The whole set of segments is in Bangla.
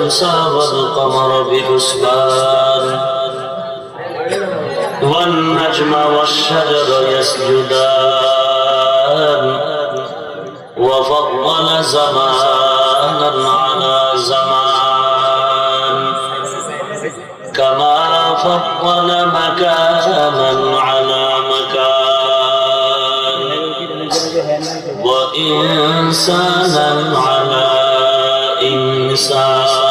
الشمس والقمر بحسبان والنجم والشجر يسجدان وفضل زمانا على زمان كما فضل مكانا على مكان وإنسانا على إنسان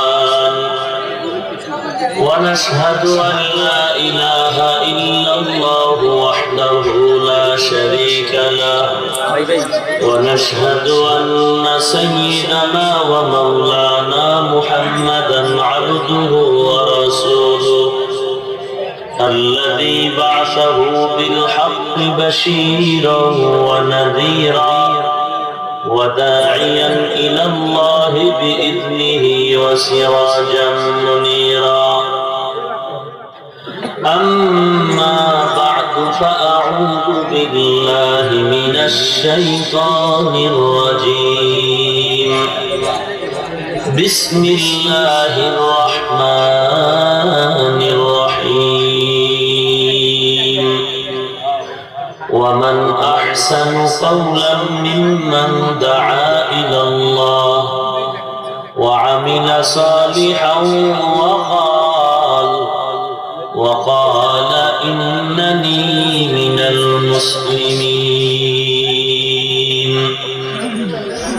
ونشهد أن لا إله إلا الله وحده لا شريك له ونشهد أن سيدنا ومولانا محمدا عبده ورسوله الذي بعثه بالحق بشيرا ونذيرا وداعيا إلى الله بإذنه وسراجا منيرا أما بعد فأعوذ بالله من الشيطان الرجيم بسم الله الرحمن الرحيم ومن أحسن قولا ممن دعا إلى الله وعمل صالحا وقال إنني من المسلمين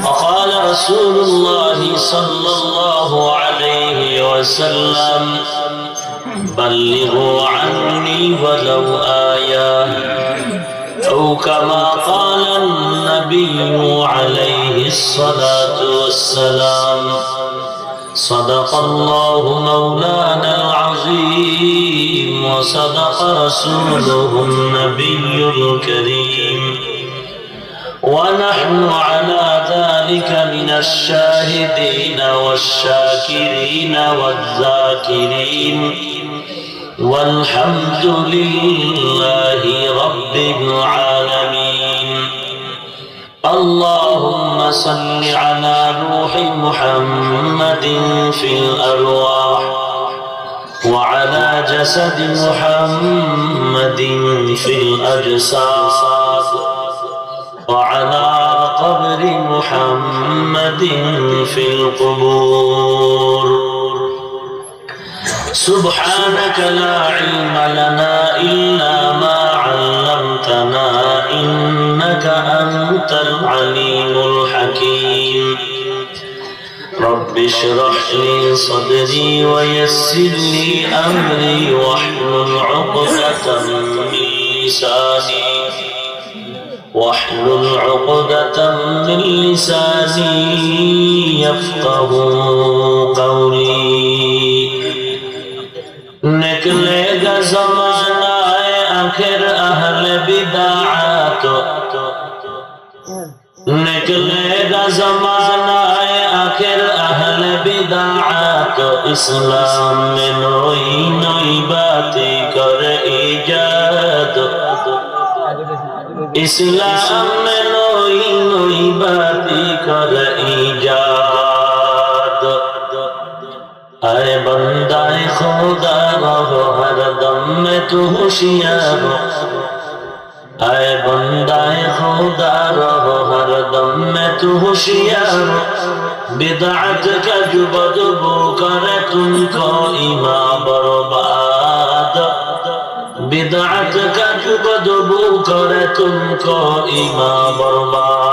وقال رسول الله صلى الله عليه وسلم بلغوا عني ولو آية أو كما قال النبي عليه الصلاة والسلام صدق الله مولانا العظيم وصدق رسوله النبي الكريم ونحن على ذلك من الشاهدين والشاكرين والذاكرين والحمد لله رب العالمين اللهم صل على روح محمد في الأرواح وعلى جسد محمد في الأجساد وعلى قبر محمد في القبور سبحانك لا علم لنا إلا ما علمتنا إنك أنت العليم الحكيم رب اشرح لي صدري ويسر لي أمري واحلل عقدة من لساني يفقه قولي निकलेगा ज़माना आखिर अहले बिदाअत निकलेगा ज़माना आखिर अहले बिदाअत इस्लाम में नई नई बातें कर इजाद इस्लाम में नई नई बातें कर इजाद अरे बंदाए खुदा रहो हर दम में तू होशियार अरे बंदाए खुदा रहो हर दम में तू होशियार बिदअत का जो बदबू करे तुमको ईमान बर्बाद बिदअत का जो बदबू करे तुमको ईमान बर्बाद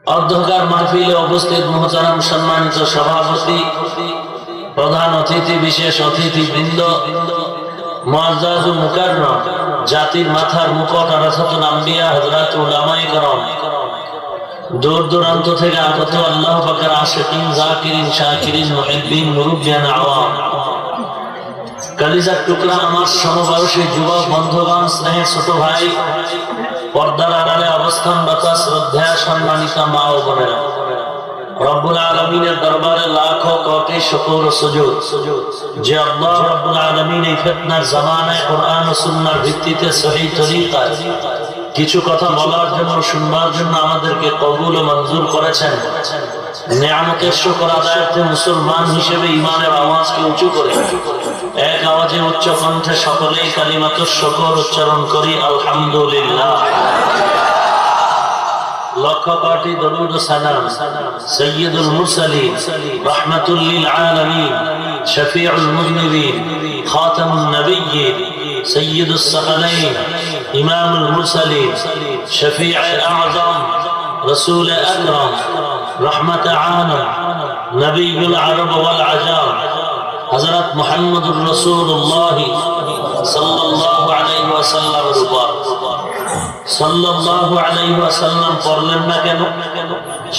অধ্যকার মাহফিলে উপস্থিত মুহতারাম সম্মানিত সভাপতি প্রধান অতিথি বিশেষ অতিথিবৃন্দ মুআজ্জাজ ও মুকাররম জাতির মাথার মুকুট আরাফাতুল আম্বিয়া হযরত উলামায়ে কেরাম দূর দূরান্ত থেকে আগত আল্লাহ পাকের আশিকিন যাকিরিন শাকিরিন মুহিব্বিন মুরব্বিয়ান আওয়াম কলিজার টুকরা আমার সমবয়সী যুবক বন্ধুগণ স্নেহের ছোট ভাই পর্দার আড়ালে অবস্থানরত শ্রদ্ধা সম্মানিত মা ও বোনেরা রব্বুল আলামিনের দরবারে লাখো কোটি শুকর ও সুজুদ যে আল্লাহ রব্বুল আলামিন এই ফিতনার জামানায় কোরআন ও সুন্নাহর ভিত্তিতে সহিহ তরিকায় কিছু কথা বলার জন্য, শুনবার জন্য আমাদেরকে কবুল ও মঞ্জুর করেছেন। নিয়ামতের শুকর আদায়ার্থে মুসলমান হিসেবে ইমানের আওয়াজকে উঁচু করে এক আওয়াজে উচ্চ কণ্ঠে সকলেই কালিমাতুশ শুকর উচ্চারণ করি, আলহামদুলিল্লাহ। লক্ষ কোটি দরুদ ও সালাম সাইয়্যিদুল মুরসালিন রাহমাতুল লিল আলামিন শফিউল মুযনিবিন খাতামুন নবিয়্যিন সাইয়্যিদুস সাকালাইন ইমামুল মুরসালিন শফিউল আযম রাসূল আকরাম রহমত আলম নবিয়ুল আরব ওয়াল আজাম হযরত মুহাম্মদুর রাসূলুল্লাহ সাল্লাল্লাহু আলাইহি ওয়াসাল্লামের উপর সাল্লাল্লাহু আলাইহি ওয়াসাল্লাম পড়লেন না কেন?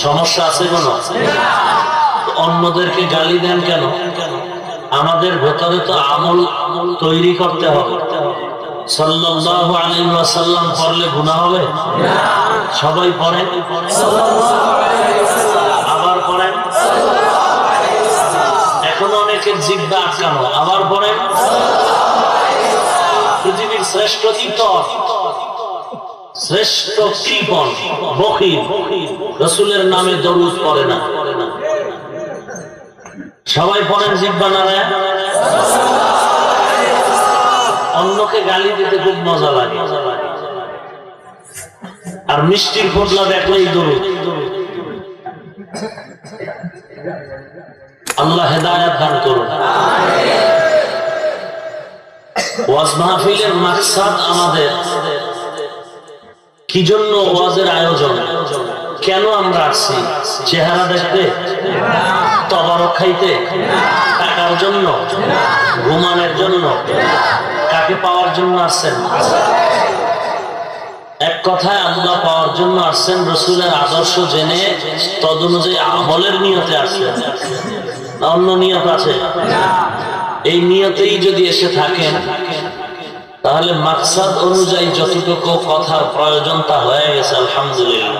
সমস্যা আছে কোনো? অন্যদেরকে গালি দেন কেন? আমাদের ভেতরে তো আমল তৈরি করতে হবে। সাল্লাল্লাহু আলাইহি ওয়াসাল্লাম পড়লে গুনাহ হবে? সবাই পড়েন, আবার পড়েন। এখন অনেকের জিহ্বা আটকানো, আবার পড়েন। পৃথিবীর শ্রেষ্ঠ তীর্থক, শ্রেষ্ঠ কৃপণ, বখিল, রাসূলের নামে দরুদ পড়ে না। সবাই পড়েন, জিহ্বা নাড়ায়। অন্যকে গালি দিতে খুব মজা লাগে, আর মিষ্টির পোটলা দেখলেই দরুদ। আল্লাহ হেদায়েত দান করুন। ওয়াজ মাহফিলের মাকসাদ আমাদের কি জন্য ওয়াজের আয়োজন, কেন আমরা আসছি? চেহারা দেখতে, তবারক খাইতে, টাকার জন্য, ঘুমানোর জন্য, কাকে পাওয়ার জন্য আসছেন? এক কথায় আল্লাহ পাওয়ার জন্য আসছেন, রসুলের আদর্শ জেনে তদনুযায়ী আমলের নিয়তে আসছেন। অন্য নিয়ত আছে? এই নিয়তেই যদি এসে থাকেন তাহলে মাকসাদ অনুযায়ী যতটুকু কথার প্রয়োজন তা হয়ে গেছে, আলহামদুলিল্লাহ।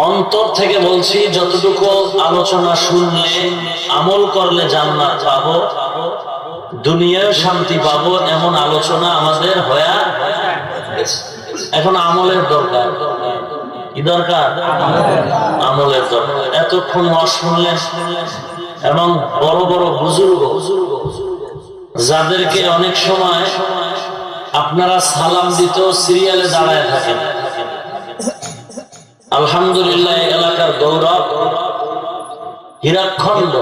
অন্তর থেকে বলছি, যতটুকু আলোচনা শুনলে, আমল করলে জান্নাত পাবো, দুনিয়ায় শান্তি পাবো, এমন আলোচনা আমাদের হয়ে গেছে। এখন আমলের দরকার। কি দরকার? আমলের দরকার। এতক্ষণ ওয়াজ শুনলেন এবং বড় বড় বুজুর্গ যাদেরকে অনেক সময় আপনারা সালাম দিত সিরিয়ালে দাঁড়ায় থাকেন, আলহামদুলিল্লাহ এলাকার গৌরব হীরাখণ্ড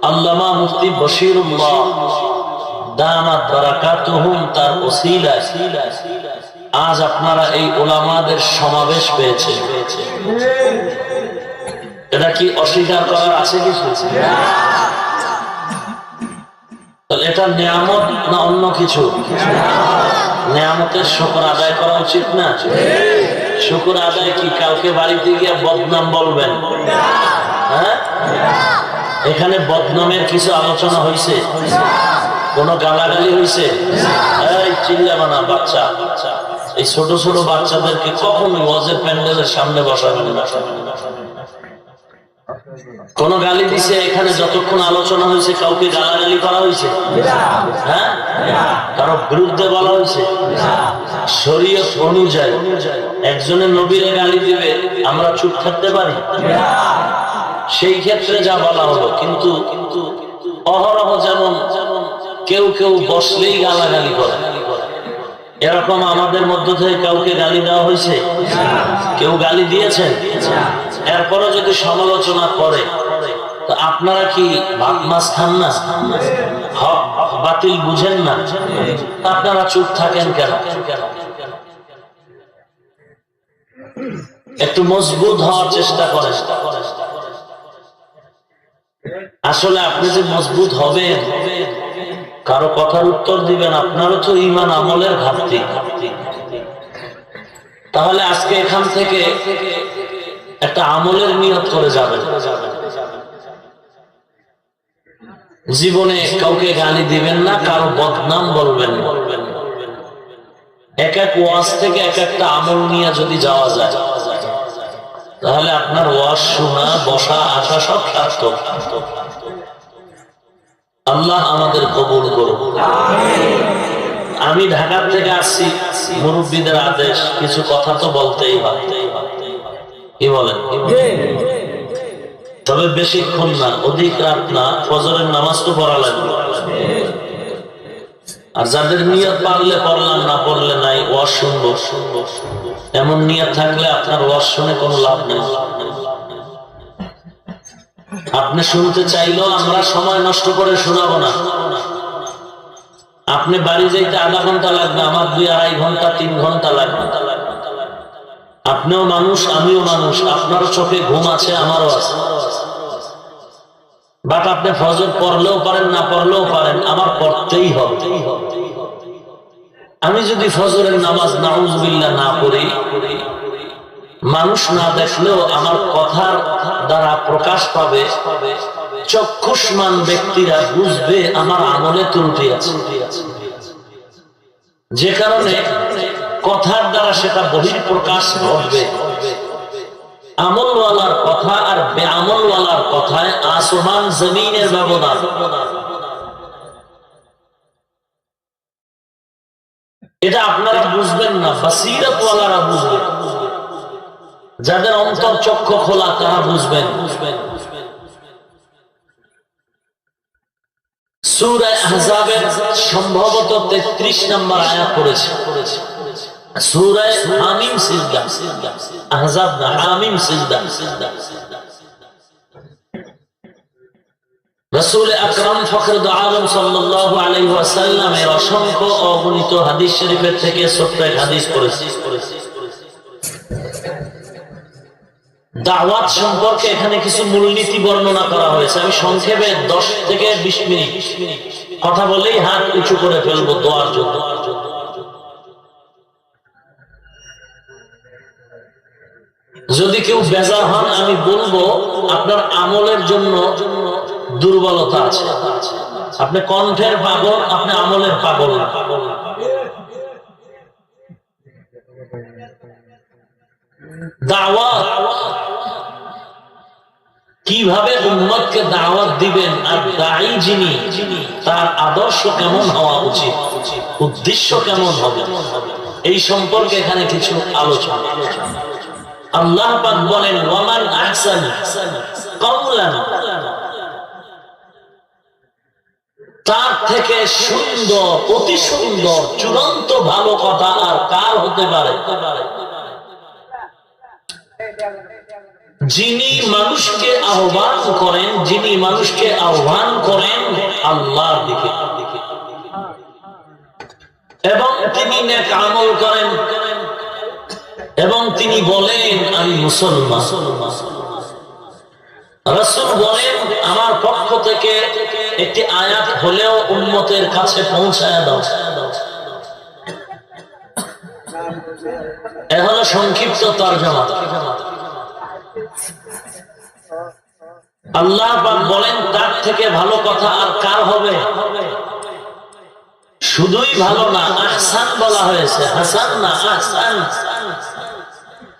আল্লামা মুফতি বশিরুল্লাহ দামাত বারাকাতুহুম তার ওসিলায় আজ আপনারা এই উলামাদের সমাবেশ পেয়েছেন। এটা কি অস্বীকার করার আছে কিছু? এটা নিয়ামত না অন্য কিছু? নিয়ামতের শুকর আদায় করা উচিত না? শুকর আদায় কি কালকে বাড়িতে গিয়ে বদনাম বলবেন? হ্যাঁ, এখানে বদনামের কিছু আলোচনা হয়েছে? কোন গালাগালি হয়েছে? এই চিল্লাবা না বাচ্চা, এই ছোট ছোট বাচ্চাদেরকে কখনো ওয়াজের প্যান্ডেলের সামনে বসাবেন না। কোন গালি দিছে এখানে? যতক্ষণ আলোচনা হয়েছে কাউকে গালাগালি করা হয়েছে? হ্যাঁ, কারো বিরুদ্ধে বলা হয়েছে? শরীয়ত অনুযায়ী একজনের নবীরে গালি দিবে, আমরা চুপ থাকতে পারি? সেই ক্ষেত্রে যা বলা হলো। কিন্তু অহরহ যেমন কেউ কেউ বসলেই গালাগালি করে, এরকম আমাদের মধ্য থেকে কাউকে গালি দেওয়া হয়েছে? কেউ গালি দিয়েছেন? এরপরও যদি সমালোচনা করে, তো আপনারা কি ভাত মাছ খান না? হক বাতিল বুঝেন না? আপনারা চুপ থাকেন কেন? একটু মজবুত হওয়ার চেষ্টা করেন। আসলে আপনি যে মজবুত হবেন, কারো কথার উত্তর দিবেন, আপনারও তো ঈমান আমলের ঘাটতি। তাহলে আজকে এখান থেকে একটা আমলের নিয়ত করে যাবেন। জীবনে কাউকে গালি দিবেন না, কারো বদনাম বলবেন না। এক এক ওয়াজ থেকে এক একটা আমল নিয়ে যদি যাওয়া যায়, তাহলে আপনার ওয়াজ শোনা, বসা, আসা সব সার্থক। আল্লাহ আমাদের কবুল করুন। আমি ঢাকা থেকে আসছি, মুরব্বীদের আদেশ, কিছু কথা তো বলতেই হয়, কি বলেন? তবে বেশিক্ষণ না, অধিক রাত না, ফজরের নামাজ তো পড়া লাগবে। আর যাদের নিয়ত পারলে পড়লাম, না পড়লে নাই, ওয়াজ শুনবো। এমন নিয়ত থাকলে আপনার ওয়াজ শুনে কোনো লাভ নেই। আপনি শুনতে চাইলেও আমরা সময় নষ্ট করে শোনাবো না। আপনি বাড়ি যাইতে আধা ঘন্টা লাগবে, আমার 2-2.5 ঘন্টা 3 ঘন্টা লাগবে। আপনিও মানুষ, আমিও মানুষ, আপনারও চোখে ঘুম আছে, আমারও আছে। বাট আপনি ফজর পড়লেও পারেন, না পড়লেও পারেন, আমার পড়তেই হবে। আমি যদি ফজরের নামাজ নাউজুবিল্লাহ না পড়ি, মানুষ না দেখলেও আমার কথার দ্বারা প্রকাশ পাবে, চক্ষুষ্মান ব্যক্তিরা বুঝবে আমার আমলে ত্রুটি আছে, যে কারণে কথার দ্বারা সেটা বহিঃপ্রকাশ ঘটবে। আমলওয়ালার কথা আর বেআমলওয়ালার কথায় আসমান জমিনের ব্যবধান। এটা আপনারা বুঝবেন না, বাসীরাতওয়ালারা বুঝবেন, যাদের অন্তর চক্ষু খোলা তারা বুঝবেন। সূরা আহজাবের সম্ভবত 33 নম্বর আয়াত পড়েছে। সূরা হামিম সিজদা, আহজাব না, হামিম সিজদা। রাসূল আকরাম ফখরুল আলম সাল্লাল্লাহু আলাইহি ওয়াসাল্লামের অসংখ্য অগণিত হাদিস শরীফের থেকে ছোট্ট এক হাদিস পড়েছি। দাওয়াত সম্পর্কে এখানে কিছু মূলনীতি বর্ণনা করা হয়েছে। আমি সংক্ষেপে 10 থেকে 20 মিনিট কথা বলেই হাত উঁচু করে ফেলবো দোয়ার জন্য। যদি কেউ বেজার হন, আমি বলবো আপনার আমলের জন্য দুর্বলতা আছে। আপনি কণ্ঠের পাগল, আপনি আমলের পাগল না। দাওয়াত কিভাবে উম্মতকে দাওয়াত দিবেন, আর দায়ী যিনি, তার আদর্শ কেমন হওয়া উচিত, উদ্দেশ্য কেমন হবে, এই সম্পর্কে এখানে কিছু আলোচনা। আল্লাহ পাক বলেন, ওয়ামান আহসানু কাওলান, তার থেকে সুন্দর, অতি সুন্দর, চূড়ান্ত ভালো কথা আর কার হতে পারে? যিনি মানুষকে আহ্বান করেন, যিনি মানুষকে আহ্বান করেন আল্লাহর দিকে, এবং তিনি নেক আমল করেন, এবং তিনি বলেন আমি মুসলমান। রাসূল বলেন, আমার পক্ষ থেকে একটি আয়াত হলেও উম্মতের কাছে পৌঁছায় দাও। এ হলো সংক্ষিপ্ত তরজমা। আল্লাহ পাক বলেন, তার থেকে ভালো কথা আর কার হবে? শুধুই ভালো না, আহসান বলা হয়েছে, হাসান না, আহসান।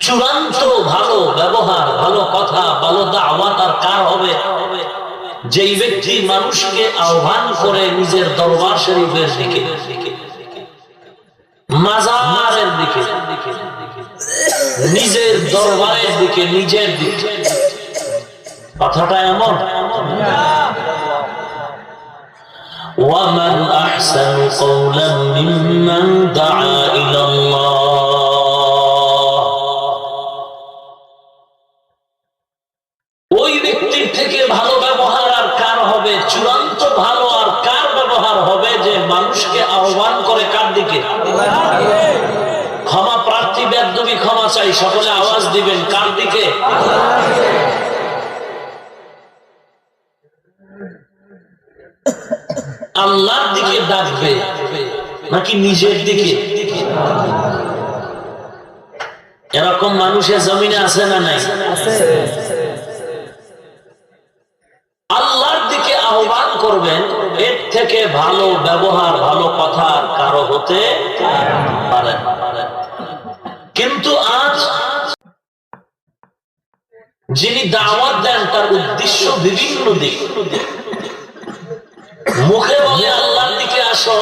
চূড়ান্ত ভালো ব্যবহার, ভালো কথা, ভালো দাওয়াত আর কার হবে? যেই ব্যক্তি মানুষকে আহ্বান করে নিজের দরবার শরীফের দিকে, মাজারের দিকে, নিজের দরবারের দিকে, নিজের দিকে। কথাটা এমন। وَمَنْ أَحْسَنُ قَوْلًا مِمَّنْ دَعَا إِلَى اللَّهِ, ওই ব্যক্তির থেকে ভালো ব্যবহার আর কার হবে? চূড়ান্ত ভালো আর কার ব্যবহার হবে যে মানুষকে আহ্বান করে কার দিকে? ক্ষমা প্রার্থী বেদবি ক্ষমা চাই, সকলে আওয়াজ দিবেন, কার দিকে? আল্লাহর দিকে ডাকবে নাকি নিজের দিকে? এরকম মানুষের জমিনে আছে না নাই? আল্লাহর দিকে আহ্বান করবেন, এর থেকে ভালো ব্যবহার, ভালো কথা কারো হতে পারে না। কিন্তু আজ যিনি দাওয়াত দেন তার উদ্দেশ্য বিভিন্ন দিক। মুখে বলে আল্লাহর দিকে আসো,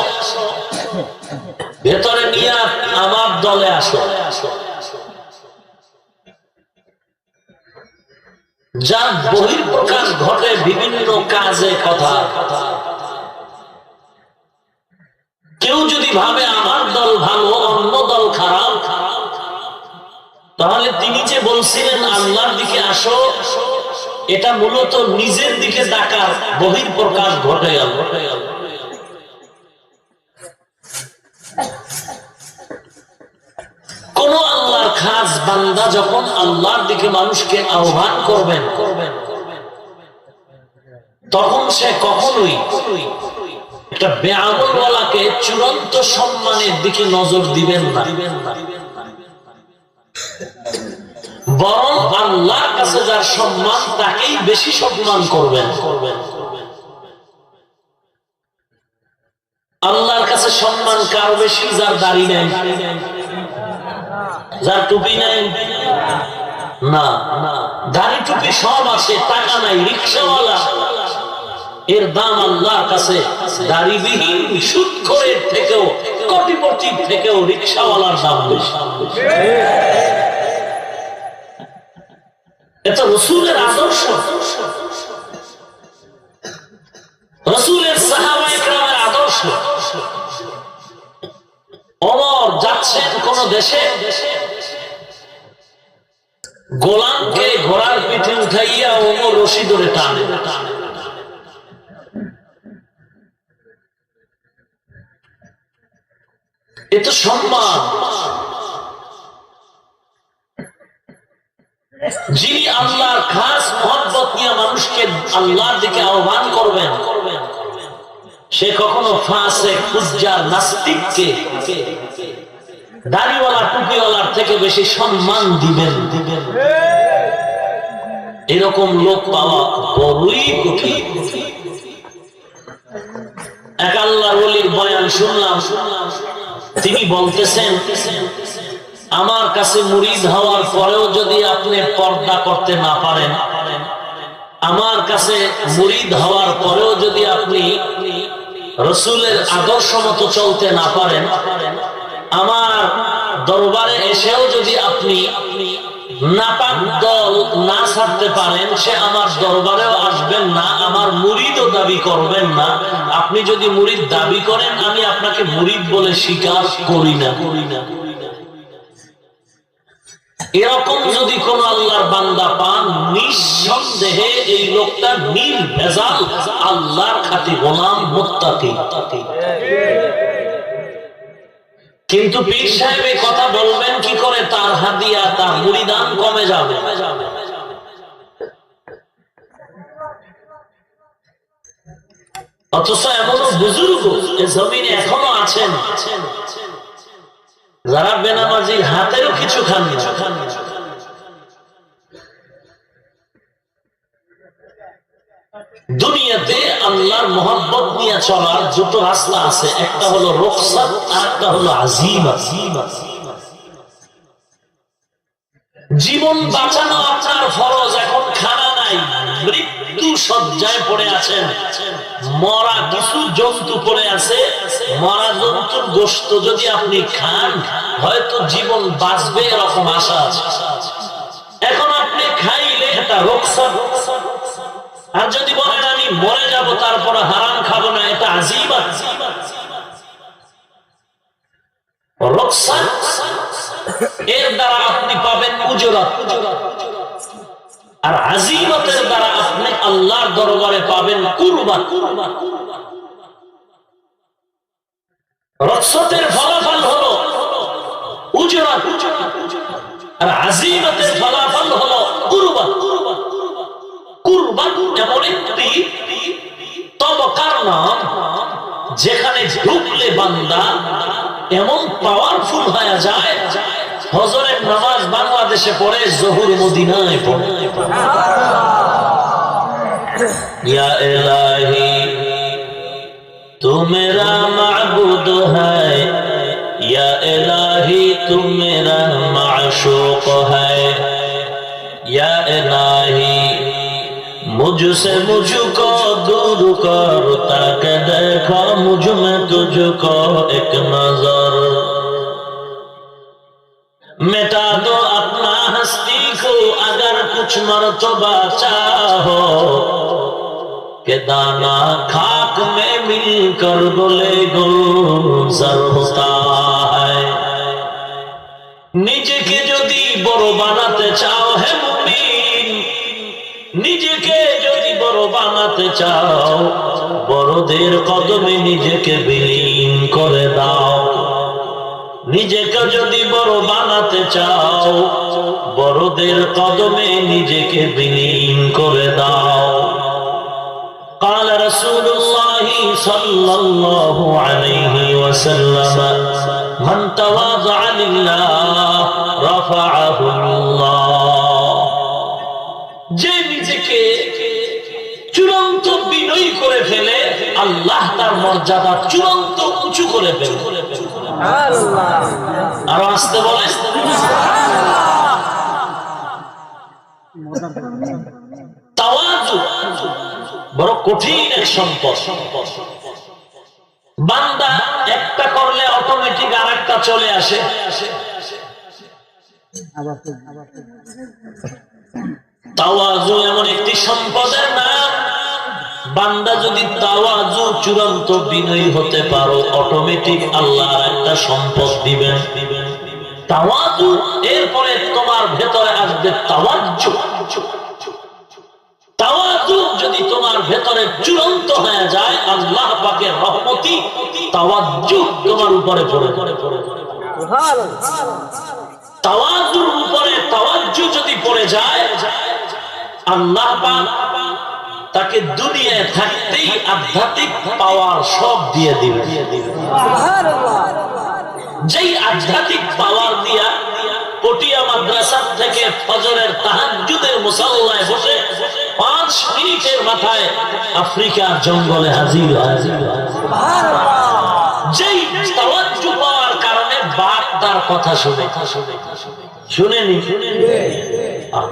ভেতরে নিয়ে আমার দলে আসো। যার বহিঃপ্রকাশ ঘটে বিভিন্ন কাজে কথা। কেউ যদি ভাবে আমার দল ভালো অন্য দল খারাপ, তাহলে তিনি যে বলছিলেন আল্লাহর দিকে আসো, এটা মূলত নিজের দিকে ডাকার বহিঃপ্রকাশ ঘটে গেল। কোন আল্লাহর খাস বান্দা যখন আল্লাহর দিকে মানুষকে আহ্বান করবেন, তখন সে কখনোই একটা বেআমলওয়ালাকে চূড়ান্ত সম্মানের দিকে নজর দিবেন না, বরং আল্লাহর কাছে যার সম্মান তাকেই বেশি সম্মান করবেন। আল্লাহর কাছে সম্মান কার বেশি? যার দাড়ি নেই, যার টুপি নাই। না, দাড়ি টুপি সব আছে, টাকা নাই, রিকশাওয়ালা, এর দাম আল্লাহর কাছে দাড়িবিহীন সুদখোরের থেকেও, কোটিপতির থেকেও রিকশাওয়ালার দাম বেশি। এটা রাসূলের আদর্শ, রাসূলের সাহাবায়ে কেরামের আদর্শ। ওমর যাচ্ছেন কোন দেশে, গোলামকে ঘোড়ার পিঠে উঠাইয়া ওমর রশি ধরে টানে। এ তো সম্মান। যিনি আল্লাহর খাস মহব্বত নিয়ে মানুষকে আল্লাহর দিকে আহ্বান করবেন, সে কখনো ফাসিক, ফুজ্জার, নাস্তিককে দাড়িওয়ালা টুপিওয়ালার থেকে বেশি সম্মান দিবেন। এরকম লোক পাওয়া বড়ই কঠিন। এক আল্লাহর ওলির বয়ান শুনলাম, তিনি বলতেছেন, আমার কাছে মুরিদ হওয়ার পরেও যদি আপনি পর্দা করতে না পারেন, আমার কাছে মুরিদ হওয়ার পরেও যদি আপনি রাসূলের আদর্শ মতো চলতে না পারেন, আমার দরবারে এসেও যদি আপনি নাপাক দল না ছাড়তে পারেন, সে আমার দরবারেও আসবেন না, আমার মুরিদও দাবি করবেন না। আপনি যদি মুরিদ দাবি করেন, আমি আপনাকে মুরিদ বলে স্বীকার করি না। এরকম যদি কোন আল্লাহর বান্দা পান, নিঃসন্দেহে এই লোকটা নির্ভেজাল আল্লাহর খাঁটি গোলাম, মুত্তাকি। কিন্তু পীর সাহেব এই কথা বলবেন কি করে? তার হাদিয়া, তার মুরিদান কমে যাবে। অথচ এমনও বুজুর্গ এই জমিনে এখনো আছেন যারা বেনামাজির হাতেরও কিছু খান না। দুনিয়াতে আল্লাহর মহব্বত নিয়ে চলার দুটো রাস্তা আছে, একটা হলো রুখসাত আর একটা হলো আযীমা। জীবন বাঁচানো আপনার ফরজ। এখন খানা নাই, মৃত্যু শয্যায় পড়ে আছেন, মরা কিছু জন্তু পড়ে আছে, মরা জন্তুর গোশত যদি আপনি খান, হয়তো জীবন বাঁচবে, এরকম আশা আছে। এখন আপনি খাইলে এটা রুখসাত। আর যদি বলেন আমি মরে যাব তারপরে হারাম খাবো না, এটা আযীমা। রুখসাত এর দ্বারা আপনি পাবেন উজরাত, আর আযীমাতের দ্বারা আপনি আল্লাহর দরবারে পাবেন কুরবাত। রুখসাতের ফলাফল হলো উজরাত, আর আযীমাতের ফলাফল হলো কুরবাত। কুরবান এমন একটি তবকার নাম, যেখানে ঢুকলে বান্দা এমন পাওয়ারফুল হয়ে যায়, ফজরের নামাজ বাংলাদেশে পড়ে, জোহর মদিনায় পড়ে। ইয়া ইলাহি তু মেরা মাবুদ হ্যায়, ইয়া ইলাহি তু মেরা মাশূক হ্যায়, ইয়া ইলাহি मुझसे मुझको दूर कर ताकि देखो मुझ में तुझको एक नजर मिटा दो अपना हस्ती को अगर कुछ मर्तबा चाहो कि दाना खाक में मिलकर गोले गुलजार होता है নিজেকে যদি বড় বানাতে চাও হে মুমিন নিজেকে যদি বড় বানাতে চাও বড়দের কদমে নিজেকে বিলীন করে দাও নিজেকে যদি বড় বানাতে চাও বড়দের কদমে নিজেকে বিলীন করে দাও قال رسول الله صلى الله عليه وسلم من تواضع لله رفعه الله যে নিজেকে চূড়ান্ত বিনয়ী করে ফেলে আল্লাহ তার মর্যাদা চূড়ান্ত উঁচু করে ফেলে সুবহানাল্লাহ আরো আসতে বলে তাওয়াজু বড় কঠিন এক সম্পদ বান্দা একটা করলে অটোমেটিক আরেকটা চলে আসে তাওয়াজু এমন একটি সম্পদের নাম বান্দা যদি তাওয়াজু চূড়ান্ত বিনয়ী হতে পারো অটোমেটিক আল্লাহ একটা সম্পদ দিবেন তাওয়াজু এরপরে তোমার ভেতরে আসবে তাওয়াজ্জু তাওয়াজু যদি তোমার ভেতরে চূড়ান্ত হয়ে যায় আল্লাহ পাকের রহমতি তাওয়াজ্জু তোমার উপরে পড়ে তাওয়াজুর উপরে তাওয়াজ্জু যদি পড়ে যায় আল্লাহ পাক তাকে দুনিয়ায় থাকতেই আধ্যাত্মিক পাওয়ার সব দিয়ে দিবে যেই আধ্যাত্মিক পাওয়ার দিয়া পটিয়া মাদ্রাসা থেকে ফজরের তাহাজ্জুদের মুসাল্লায় বসে 5 মিনিটের মাথায় আফ্রিকার জঙ্গলে হাজির যেই তাওয়াজ্জু পাওয়ার কারণে বাঘ তার কথা শুনেনি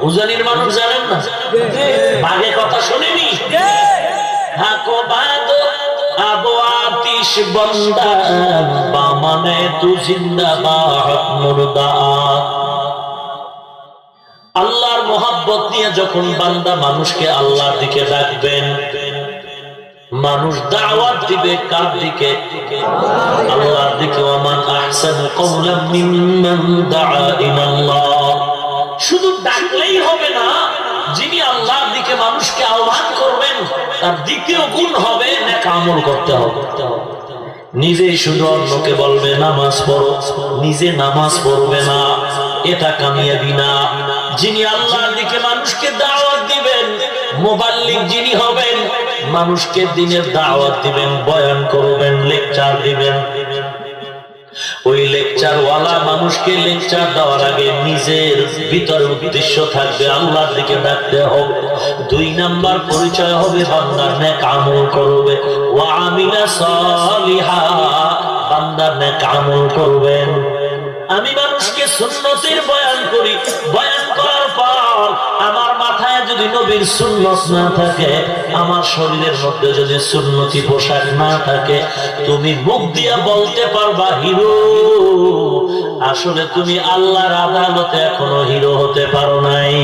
উজানির মানুষ জানেন না বাঘে কথা শুনেনি হাকো বাদো আবো আতিশ বন্দা বামানে তু জিন্দাবাদ মুর্দা আল্লাহর মোহাব্বত নিয়ে যখন বান্দা মানুষকে আল্লাহর দিকে ডাকবেন মানুষ দাওয়াত দিবে কার দিকে আল্লাহর দিকে ওমান আহসানু কওলাম মিম্মান দাআ ইলাল্লাহ শুধু ডাকলেই হবে না যিনি আল্লাহর দিকে মানুষকে আহ্বান করবেন তার দ্বিতীয় গুণ হবে নেক আমল করতে হবে নিজেই শুধু অন্যকে বলবে নামাজ পড়ো নিজে নামাজ পড়বে না এটা কামিয়াবি না যিনি আল্লাহর দিকে মানুষকে দাওয়াত দিবেন মুবাল্লিগ যিনি হবেন মানুষকে দ্বীনের দাওয়াত দিবেন বয়ান করবেন লেকচার দিবেন ওই লেকচার ওয়ালা মানুষকে লেকচার দেওয়ার আগে নিজের ভিতরে উদ্দেশ্য থাকবে আল্লাহর দিকে ডাকতে হবে 2 নাম্বার পরিচয় হবে বান্দার নেক আমল করবে ওয়া আমিলা সালিহা বান্দার নেক আমল করবেন আমি মানুষকে সুন্নতের বয়ান করি বয়ান করার পর আমার মাথায় যদি নবীর সুন্নত না থাকে আমার শরীরের মধ্যে যদি সুন্নতি পোশাক না থাকে তুমি মুখ দিয়া বলতে পারবা হিরো আসলে তুমি আল্লাহর আদালতে এখনো হিরো হতে পারো নাই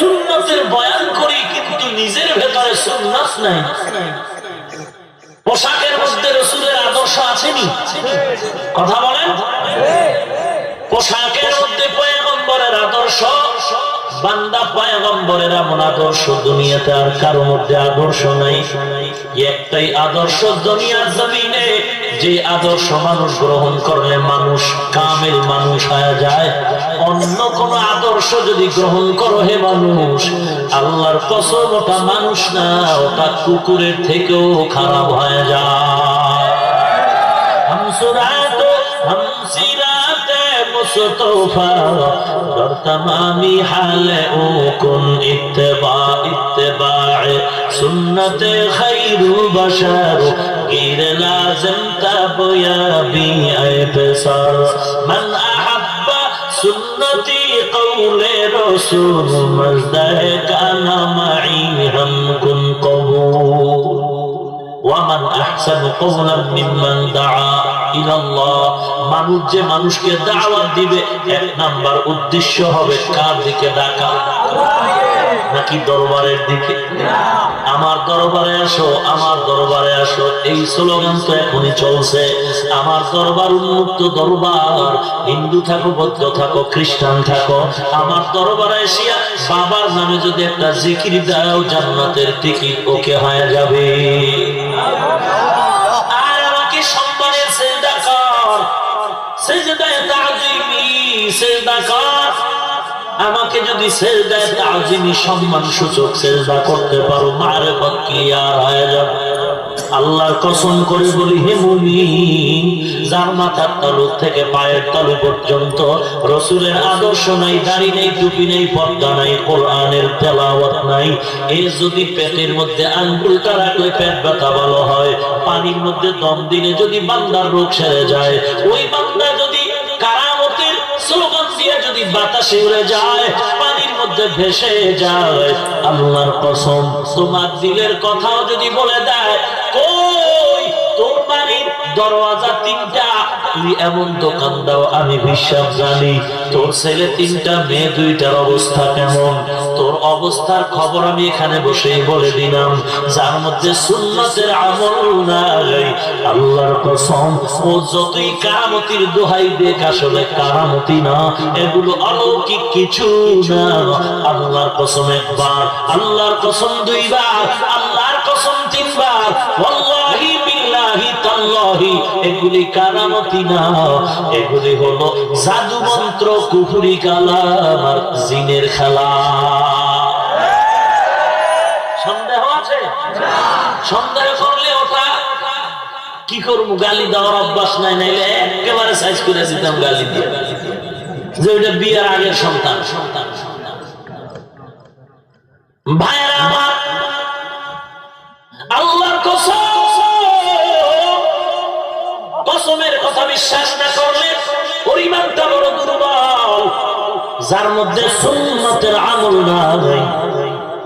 সুন্নতের বয়ান করি কিন্তু নিজের ভেতরে সুন্নাত নাই পোশাকের মধ্যে রাসূলের আদর্শ আছেনি কথা বলেন পোশাকের মধ্যে পয়গম্বরের আদর্শ বান্দা পয়গম্বরের এমন আদর্শ দুনিয়াতে আর কারো মধ্যে আদর্শ নাই একটাই আদর্শ দুনিয়ার জমিনে যে আদর্শ মানুষ গ্রহণ করলে মানুষ কামেল মানুষ হয়ে যায় অন্য কোন আদর্শ যদি গ্রহণ করো হে মানুষ আল্লাহর কসম ওটা মানুষ না ওটা কুকুরের থেকেও খারাপ হয়ে যায় হামসুরাত হামসিরাত মুস্তফা দর তামামি হালে ও কুন ইত্তেবা সুন্নতে খায়রুল বাশার গির লাযিম তাবয়া বি আইফসার মান আহাব্বা সুন্নতি কৌলে রসুল মজদাহে কানা মাই হাম কুন কবুল ওয়ামান আহসানু কওলাম মিম্মান দাআ ইলাল্লাহ। মানুষ যে মানুষকে দাওয়াত দিবে এক নাম্বার উদ্দেশ্য হবে কার দিকে ডাকা, নাকি দরবারের দিকে? আমার দরবারে আসো, আমার দরবারে আসো, এই স্লোগান তো এখনই চলছে। আমার দরবার উন্মুক্ত দরবার, হিন্দু থাকো, বৌদ্ধ থাকো, খ্রিস্টান থাকো, আমার দরবারে এসিয়া বাবার নামে যদি একটা জিকির দাও, জান্নাতের টিকিট ওকে হয়ে যাবে। আর আমাকে সম্মানের সেজদা কর, সেজদায়ে তাজিমি সেজদা কর। আমাকে যদি সেজদায়ে তাজিমি সম্মান সূচক সেজদা করতে পারো, মারেফত ক্লিয়ার হয়ে যাবে। আল্লাহর কসম করে বলি হে মুমিন, যার মাথার তালু থেকে পায়ের তালু পর্যন্ত রাসূলের আদর্শ নাই, দাড়ি নেই, টুপি নেই, পর্দা নাই, কোরআনের তেলাওয়াত নাই, এ যদি পেটের মধ্যে আঙ্গুলটা রাখলে পেট ব্যথা ভালো হয়, পানির মধ্যে দম দিলে যদি বান্দার রোগ সেরে যায়, ওই বান্দা যদি কারামতের স্লোগান দিয়ে যদি বাতাসে উড়ে যায়, পানির মধ্যে ভেসে যায়, আল্লাহর কসম তোমার দিলের কথাও যদি বলে দেয়, কই তোর বাড়ির দরওয়াজা তিনটা, তুই এমন দোকান দাও, আমি বিশ্বাস জানি তোর ছেলে তিনটা, মেয়ে দুইটার অবস্থা কেমন, তোর অবস্থার খবর আমি এখানে বসেই বলে দিলাম। যার মধ্যে সুন্নাতের আমল নাই, আল্লাহর কসম ও যতই কারামতির দোহাই দেখ, আসলে কারামতি না, এগুলো অলৌকিক কিছু না। আল্লাহর কসম একবার, আল্লাহর কসম দুইবার, আল্লাহর কসম তিনবার, ওয়াল্লাহি বিল্লাহি তাল্লাহি, এগুলি কারামতি না, এগুলি হলো জাদু মন্ত্র, কুফরি কালাম আর জিনের খেলা। সন্দেহ আছে? সন্দেহ করলে ওটা কি করবো, গালি দেওয়ার অভ্যাস নাই, নাইলে একেবারে সাইজ করে দিতাম গালি দিয়ে, যে ওইটা বিয়ের আগের সন্তান। ভাইরা আমার, আল্লাহর কসম, কসমের কথা বিশ্বাস না করলে ওর ঈমানটা বড় দুর্বল। যার মধ্যে সুন্নতের আমল নাই,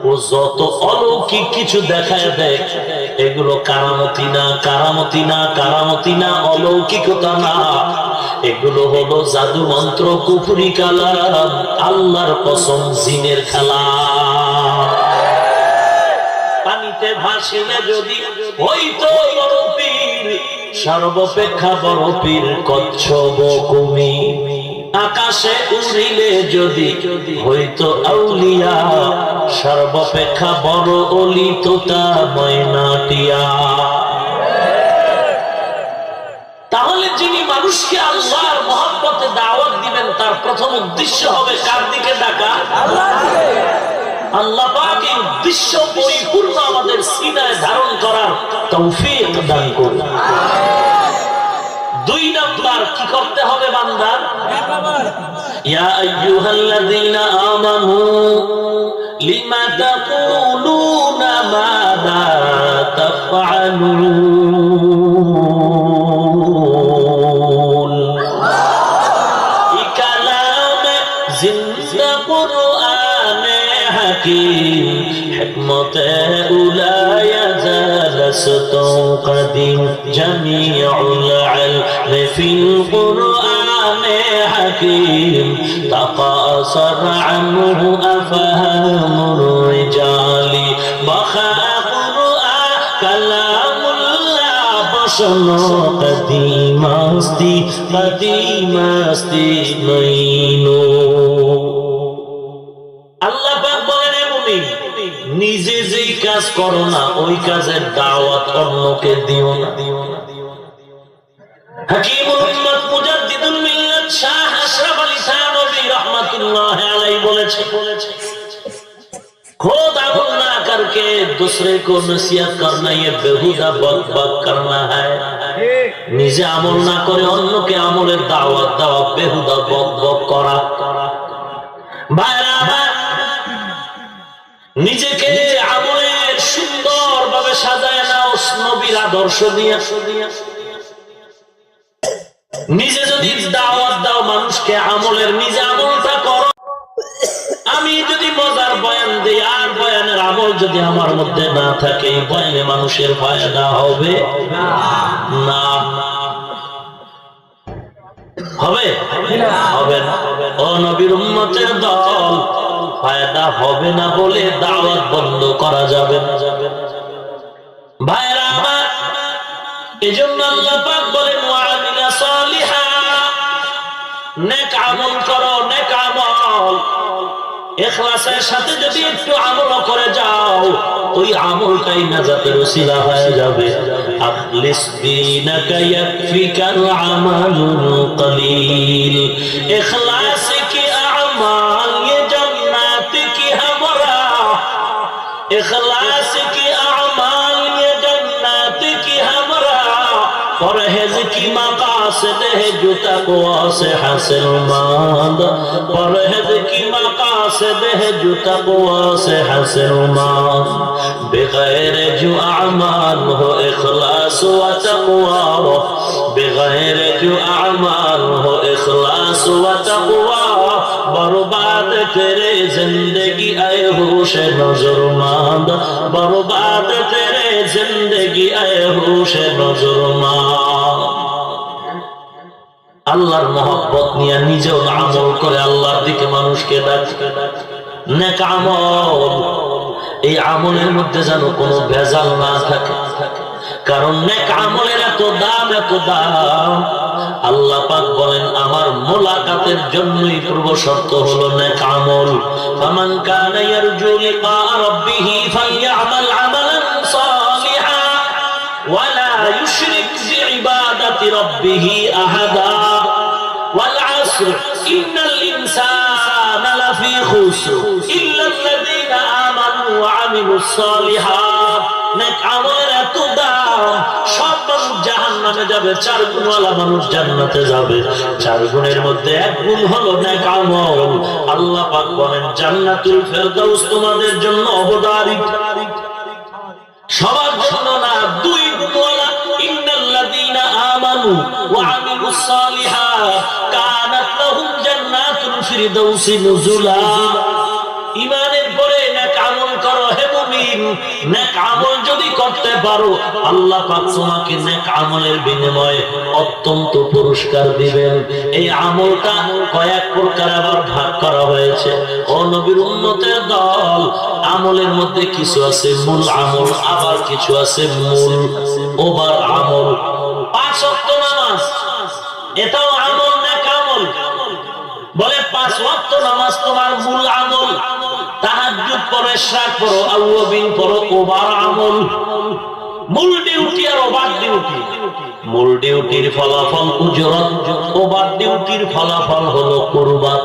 ও যত অলৌকিক কিছু দেখায় দেখ, এগুলো কারামতি না, কারামতি না, কারামতি না, অলৌকিকতা না, এগুলো হলো জাদু মন্ত্র, কুফরি কালাম, আল্লাহর কসম জিনের খেলা। পানিতে ভাসিলে যদি হইতো বড় পীর, সর্বপেক্ষা বড় পীর কচ্ছপ কুমির, আকাশে উড়িলে যদি হইতো আউলিয়া, সর্বপেক্ষা বড় অলি তোতা ময়নাটিয়া। তাহলে যিনি মানুষকে আল্লাহর মহব্বতে দাওয়াত দিবেন, তার প্রথম উদ্দেশ্য হবে কার দিকে ডাকা? আল্লাহ পাক এই উদ্দেশ্য পরিপূর্ণ আমাদের সিনায় ধারণ করার তৌফিক দান করুন। দুই নাম্বার কি করতে হবে বান্দার? ইয়া আইয়ুহাল্লাযীনা আমানু লিমা তাকুলুনা মা লা তাফআলুন। এই কালামে জিন্দা কুরআনে হাকীম, হিকমতে উলায়া জালাসতু কদিম, জামিউল ইলম ফিল কুরআনে হাকীম, তাকাসার আনহু আফহামুর রিজালি, বাখা কুরআন কালামুল্লাহ, বশনো কদিমাস্তি কদিমাস্তি মাইনো। আল্লাহ পাক বলেন, হে মুমিন, নিজে যেই কাজ করো না, ওই কাজের দাওয়াত অন্যকে দিও না। হাকিমুল উম্মাত মুজাদ্দিদুল মিল্লাত শাহ আশরাফ আলী থানভী রাহমাতুল্লাহ আলাইহি বলেছে, खुद अमल ना करके दूसरे को नसीहत करना, ये बेहुदा बक बक करना है। নিজে আমল না করে অন্যকে আমলের দাওয়াত দেওয়া বেহুদা বক বক করা। ভাইরা, নিজেকে আমলের সুন্দর ভাবে সাজায় নাও নবীর আদর্শ দিয়ে। নিজে যদি দাওয়াত দাও মানুষকে আমলের, নিজে আমলটা করো। আমি যদি মজার বয়ান দিই আর বয়ানের আমল যদি আমার মধ্যে না থাকে, এই বয়ানে মানুষের ফায়দা হবে না। হবে হবে না। ও নবীর উম্মতের দল, ফায়দা হবে না বলে দাওয়াত বন্ধ করা যাবে না। ভাইরা আমার, এজন্য আল্লাহ পাক বলেন ওয়ামিলা সালিহা, নেক আমল করো, নেক আমল ইখলাসের সাথে যদি একটু আমল করে যাও, ওই আমলটাই নাজাতের ওসিলা হয়ে যাবে। আখলিস দীনাকা ইয়াকফিকাল আমালুল কলিল, ইখলাস কি আমাল ये जन्नत की हमरा, इखलास की अमाल ये जन्नत की हमरा, परहेज की मकासद है जो तक़वा से हासिल मंद, परहेज की मकासद है जो तक़वा से हासिल मंद, बगैर जो अमाल हो इखलास व तक़वा, बगैर जो अमाल हो इखलास व तक़वा, बर्बाद तेरे जिंदगी आए होश नजरमंद, बर्बाद तेरे जिंदगी आए होश नजरमंद। আল্লাহর মহব্বত নিয়ে নিজেও আমল করে আল্লাহর দিকে মানুষকে ডাকে, নেক আমল। এই আমলের মধ্যে যেন কোনো ভেজাল না থাকে, কারণ নেক আমলের এত দাম, এত দাম। আল্লাহ পাক বলেন আমার মোলাকাতের জন্যই পূর্ব শর্ত হলো নেক আমল। ফামান কানা ইয়ারজু লিকা রাব্বিহি ফালইআমাল আমালান সালিহা ওয়া লা ইউশরিক বিইবাদাতি রাব্বিহি আহাদা ওয়াল আসর ইন্নাল ইনসানা লাফি খুসর ইল্লাল্লাযীনা আমানু ওয়া আমিলুস সালিহাত। নেক আমলের এত দাম, সব মানুষ জাহান্নামে যাবে, 4 গুণওয়ালা মানুষ জান্নাতে যাবে। 4 গুণের মধ্যে 1 গুণ হলো নেক আমল। আল্লাহ পাক বলেন জান্নাতুল ফেরদাউস তোমাদের জন্য অবধারিত, সবার জন্য না। 2 গুণওয়ালা ইন্নাল্লাযীনা আমানু ওয়া আমিলুস সালিহাত কানাত লাহুম জান্নাতুল ফিরদাউসি নুজুলা। ঈমানের পরে নেক আমল করো হে মুমিন। নেক আমল যদি করতে পারো, আল্লাহ পাক তোমাকে নেক আমলের বিনিময়ে অত্যন্ত পুরস্কার দিবেন। এই আমলটা কয়েক প্রকার আবার ভাগ করা হয়েছে। ও নবীর উম্মতের দল, আমলের মধ্যে কিছু আছে মূল আমল, আবার কিছু আছে মূল ওভার আমল। 5 ওয়াক্ত নামাজ, এটাও আমল, নেক আমল। বলে 5 ওয়াক্ত নামাজ তোমার মূল আমল। তাহাজ্জুদ পড়ো, ইশরাক পড়ো, আউয়াবিন পড়ো, ওভার আমল। মূল ডিউটি আর ওভার ডিউটি। মূল ডিউটির ফলাফল উজরত, ওভার ডিউটির ফলাফল হলো কুরবাত।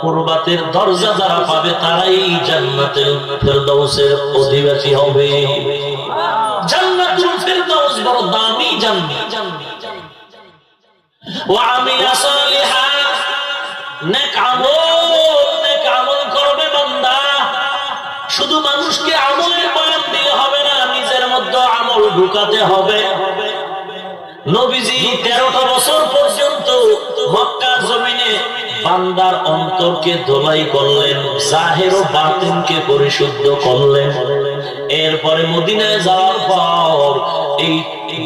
কুরবাতের দরজা যারা পাবে তারাই জান্নাতুল ফেরদাউসের অধিবাসী হবে। জান্নাতুল ফেরদাউস বড় দামি জান্নাত। ওয়া আমিলা সালিহা, নেক আমল, নেক আমল করবে বান্দা। শুধু মানুষকে আমলের বয়ান দিলে হবে না, নিজের মধ্যে আমল ঢুকাতে হবে। নবীজি 13টা বছর পর্যন্ত মক্কার জমিনে বান্দার অন্তরকে ধোলাই করলেন, জাহির ও বাতিনকে পরিশুদ্ধ করলেন। এরপরে মদিনায় যাওয়ার পর এই